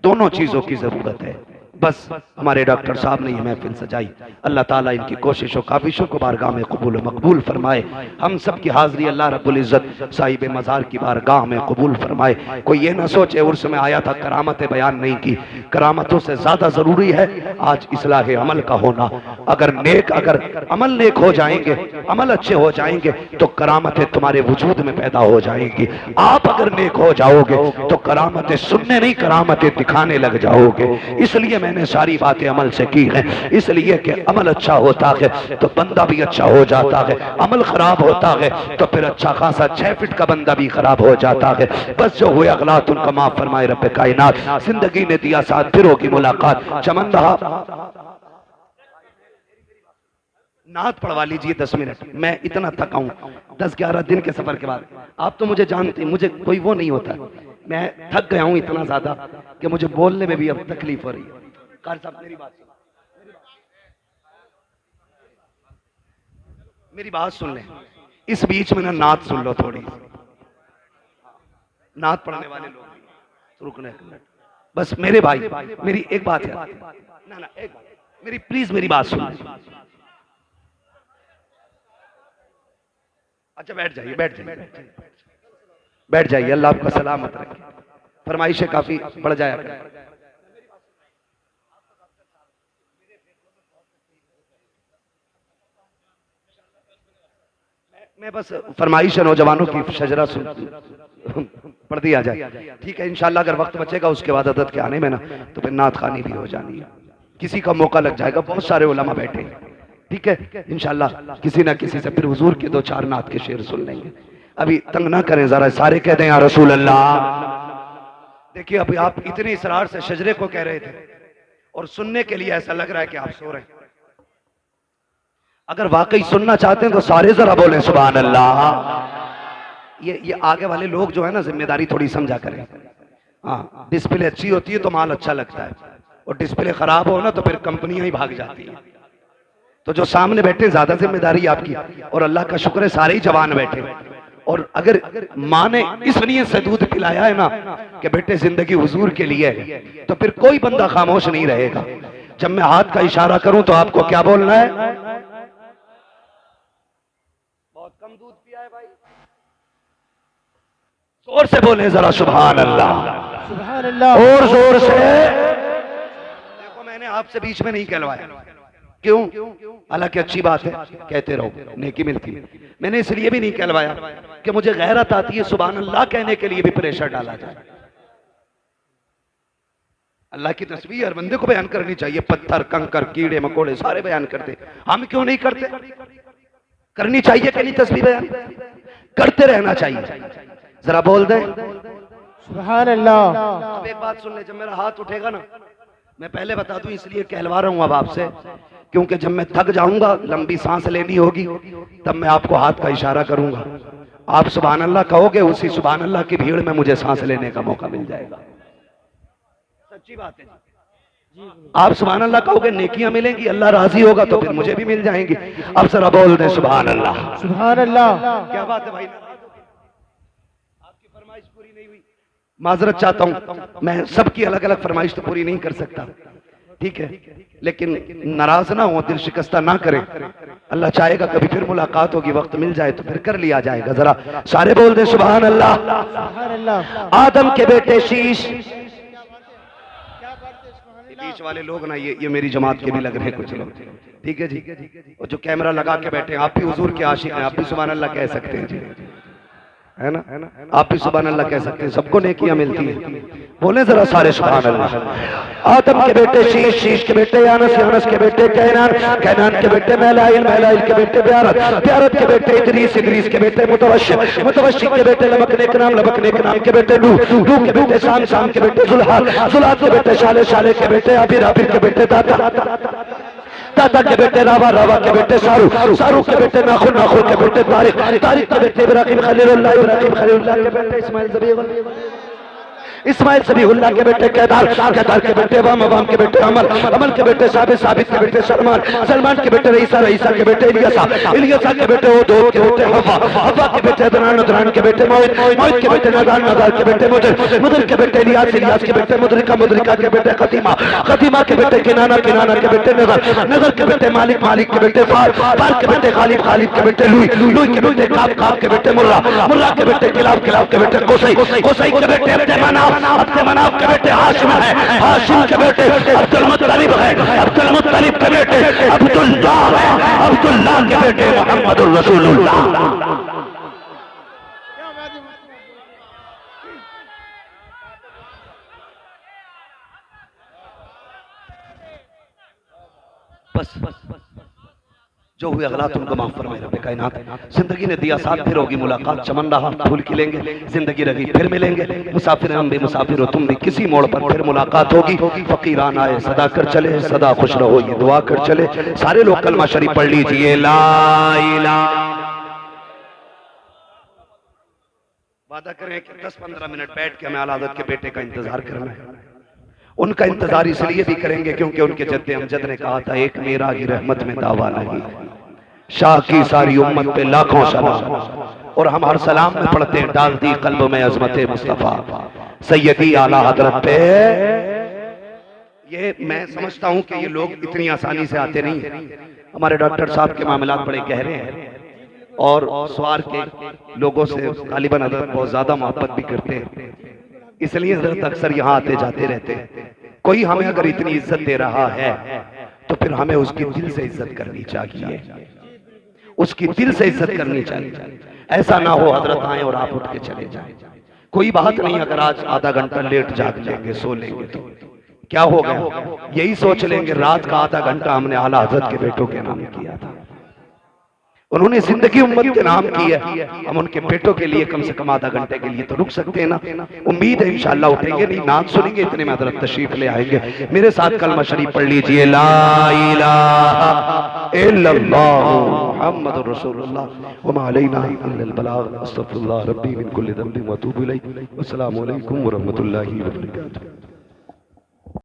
दोनों चीजों की जरूरत है। बस हमारे डॉक्टर साहब ने ये महफिल सजाई। अल्लाह ताला इनकी कोशिशों काविशों को बारगाह में कबूल मकबूल फरमाए। हम सब की हाज़िरी अल्लाह रब्बुल इज़्ज़त साहिब मज़ार की बारगाह में कबूल फरमाए। कोई ये ना सोचे उर्स में आया था करामतें बयान नहीं की। करामतों से ज़्यादा ज़रूरी है आज इस्लाह अमल का होना। अगर अमल नेक हो जाएंगे, अमल अच्छे हो जाएंगे तो करामतें तुम्हारे वजूद में पैदा हो जाएंगी। आप अगर नेक हो जाओगे तो करामतें सुनने नहीं, करामतें दिखाने लग जाओगे। इसलिए मैंने सारी बातें अमल से की हैं, इसलिए कि अमल अच्छा होता है तो बंदा भी अच्छा हो जाता है, अमल खराब होता है तो फिर अच्छा खासा 6 फीट का बंदा भी खराब हो जाता है। बस जो हुए अगलात उनका माफ फरमाए रब्बे कायनात। जिंदगी ने दिया साथ, फिर होगी मुलाकात। चमन रहा नात पढ़वा लीजिए 10 मिनट। मैं इतना थका हूं 10-11 दिन के सफर के बाद। आप तो मुझे जानते, मुझे कोई वो नहीं होता, मैं थक गया हूं इतना ज्यादा कि मुझे बोलने में भी अब तकलीफ हो रही है। कार साहब मेरी बात सुन लें। इस बीच में ना नात सुन लो थोड़ी। नात पढ़ने वाले लोग रुकने, बस मेरे भाई मेरी एक बात है ना एक बात मेरी, प्लीज मेरी बात सुन। अच्छा बैठ जाइए, बैठ जाइए। अल्लाह आपका सलामत रखे। फरमाइशें काफी बढ़ जाया करें। मैं बस फरमाइश नौजवानों की शजरा सुन पढ़ दिया जाए, ठीक है। इंशाल्लाह अगर वक्त बचेगा उसके बाद अदद के आने में ना तो फिर नात खानी भी हो जानी है। किसी का मौका लग जाएगा, बहुत सारे उलमा बैठे हैं, ठीक है। इंशाल्लाह किसी ना किसी से फिर हुजूर के 2-4 नात के शेर सुन लेंगे। अभी तंग ना करें जरा, सारे कह दें या रसूल अल्लाह। देखिए अभी आप इतने इसरार से शजरे को कह रहे थे और सुनने के लिए ऐसा लग रहा है कि आप सो रहे हैं। अगर वाकई सुनना चाहते हैं तो सारे जरा बोलें सुभान अल्लाह। ये आगे वाले लोग जो है ना, जिम्मेदारी थोड़ी समझा करें। हाँ, डिस्प्ले अच्छी होती है तो माल अच्छा लगता है, और डिस्प्ले खराब हो ना तो फिर कंपनियां ही भाग जाती हैं। तो जो सामने बैठे ज्यादा जिम्मेदारी आपकी, और अल्लाह का शुक्र है सारे ही जवान बैठे। और अगर माँ ने इस नियत से दूध पिलाया है ना कि बेटे जिंदगी हुजूर के लिए है, तो फिर कोई बंदा खामोश नहीं रहेगा। जब मैं हाथ का इशारा करूं तो आपको क्या बोलना है? बहुत कम दूध पिया है भाई, जोर से बोले जरा सुभान अल्लाह, सुभान अल्लाह, और जोर से। देखो मैंने आपसे बीच में नहीं कहलवाया, क्यों? हालांकि अच्छी बात है, कहते रहो, नेकी मिलती है। मैंने इसलिए भी नहीं कहलवाया कि मुझे गैरत आती है सुभान अल्लाह कहने के लिए भी प्रेशर डाला जाए। अल्लाह की तस्बीह हर बंदे को बयान करनी चाहिए। पत्थर, कंकर, कीड़े मकोड़े सारे बयान करते, हम क्यों नहीं करते? करनी चाहिए कि नहीं? तस्बीह बयान करते रहना चाहिए। जरा बोल दें सुभान अल्लाह। अब एक बात सुन ले, जब मेरा हाथ उठेगा ना, मैं पहले बता दूं इसलिए कहलवा रहा हूं अब आपसे, क्योंकि जब मैं थक जाऊंगा, लंबी सांस लेनी होगी, तब मैं आपको हाथ का इशारा करूंगा। आप सुभान अल्लाह कहोगे, उसी सुभान अल्लाह की भीड़ में मुझे सांस लेने का मौका मिल जाएगा। सच्ची बात है। आप सुभान अल्लाह कहोगे, नेकियां मिलेंगी, अल्लाह राजी होगा तो फिर मुझे भी मिल जाएंगी। अब जरा बोल दें सुभान अल्लाह, सुभान अल्लाह। क्या बात है भाई? आपकी फरमाइश पूरी नहीं हुई, माजरत चाहता हूं, मैं सबकी अलग अलग फरमाइश तो पूरी नहीं कर सकता, ठीक है, लेकिन नाराज ना हो, दिल शिकस्ता ना करें। अल्लाह चाहेगा कभी फिर मुलाकात होगी, वक्त मिल जाए तो फिर कर लिया जाएगा। जरा सारे बोल दे सुभान अल्लाह। सुभान अल्लाह। आदम के बेटे शीश, बीच वाले लोग ना ये मेरी जमात के भी लग रहे हैं कुछ लोग, ठीक है जी। और जो कैमरा लगा के बैठे हैं, आप भी हुजूर के आशिक हैं, आप भी सुभान अल्लाह कह सकते हैं जी, है ना? आप भी सुभान अल्लाह कह सकते हैं, सबको नेकियां मिलती हैं। बोले जरा सारे सुभान अल्लाह। आदम के बेटे शीश, शीश के बेटे यानस, यानस के बेटे कैनान, कैनान के बेटे महलाइल, महलाइल के बेटे ब्यारत, ब्यारत के बेटे इदरीस, इदरीस के बेटे मुतवश्शिक, मुतवश्शिक के बेटे लबकने के नाम, लबकने के नाम के बेटे नूह, नूह के बेटे शाम, शाम के बेटे जुल्हाल, जुल्हाल के बेटे शाले, शाले के बेटे आबिर, आबिर के बेटे दाता, दादा के बेटे रावा, रावा के बेटे सारू, सारू के बेटे नाखुन, नाखुन के बेटे तारिक, तारिक के बेटे इब्राहिम खलीलुल्लाह, इब्राहिम खलीलुल्लाह के बेटे इस्माइल ज़बीहुल्लाह। इस्माइल सबीहुल्लाह के बेटे केदार, केदार के बेटे वाम, वाम के बेटे अमल, अमल के बेटे साबित, साबित के बेटे सलमान, सलमान के बेटे रईसा, रईसा के बेटे इलियासा, इलियासा के बेटे उदो के बेटे हवा, हवा के बेटे अदनान, अदनान के बेटे मोहित, मोहित के बेटे नदान, नदान के बेटे मुदर, मुदर के बेटे इलियास, इलियास के बेटे मुदरिका, मुदरिका के बेटे खतीमा, खतीमा के बेटे किनाना, किनाना के बेटे नजर, नजर के बेटे मालिक, मालिक के बेटे फार, फार के बेटे खालिद, खालिद के बेटे लुई, लुई के बेटे काब, काब के बेटे मुर्रा, मुर्रा के बेटे किलाब, किलाब के बेटे कोसई, कोसई के बेटे अब्दे मनाफ, अब्दे मनाफ के बेटे हाशिम है, हाशिम के बेटे अब्दुल मुत्तलिब है, अब्दुल मुत्तलिब के बेटे अब्दुल्लाह है, अब्दुल्लाह के बेटे मुहम्मदुर रसूलुल्लाह। बस बस जो हुए अगला तुमको माफ फरमाए रब्बे कायनात। जिंदगी ने दिया साथ, फिर होगी मुलाकात, चमन रहा फूल खिलेंगे, जिंदगी रही फिर मिलेंगे, मुसाफिर हम भी मुसाफिर हो तुम भी, किसी मोड़ पर फिर मुलाकात होगी। फकीरान आए सदा कर चले, सदा खुश रहो ये दुआ कर चले। सारे लोग कलमा शरीफ पढ़ लीजिए, ला इलाहा। वादा करें कि 10-15 मिनट बैठ के हमें आला हज़रत के बेटे का इंतजार करना है। उनका इंतजार इसलिए भी करेंगे क्योंकि उनके जद्दे अमजद ने कहा था, एक मेरा ही रहमत में दावा नहीं, शाह की सारी उम्मत पे लाखों सलाम। और हम हर सलाम में पढ़ते हैं, डाल दी कल्ब में अजमत मुस्तफा सैयदी आला हजरत पे। ये मैं समझता हूं कि ये लोग इतनी आसानी से आते नहीं है। हमारे डॉक्टर साहब के मामलात बड़े गहरे हैं और स्वार के लोगों से गालिबन हजरत बहुत ज्यादा मोहब्बत भी करते हैं, इसलिए हजरत अक्सर यहाँ आते जाते रहते हैं। कोई हमें अगर इतनी इज्जत दे रहा है तो फिर हमें उसकी दिल से इज्जत करनी चाहिए, उसकी दिल से इज्जत करनी चाहिए। ऐसा ना हो हजरत आए और आप उठ के चले जाएं। कोई बात नहीं, अगर आज आधा घंटा लेट जाग लेंगे, सो लेंगे तो क्या हो गया, यही सोच लेंगे रात का आधा घंटा हमने आला हजरत के बेटों के नाम किया था। उन्होंने जिंदगी उम्मत के नाम की है, हम उनके बेटों के लिए कम से कम आधा घंटे के लिए तो रुक सकते हैं ना। उम्मीद है इंशाअल्लाह उठेंगे, नहीं नाच सुनेंगे इतने में हज़रत तशरीफ ले आएंगे। मेरे साथ कलमा शरीफ पढ़ लीजिए, ला इलाहा इल्लल्लाह मुहम्मदुर रसूलुल्लाह व मा अलैना इल्लल बलाग। अस्तगफिरुल्लाह रब्बी मिन कुल्लि ज़ंबिन व अतूबु इलैहि। अस्सलामु अलैकुम व रहमतुल्लाहि व बरकातुहू।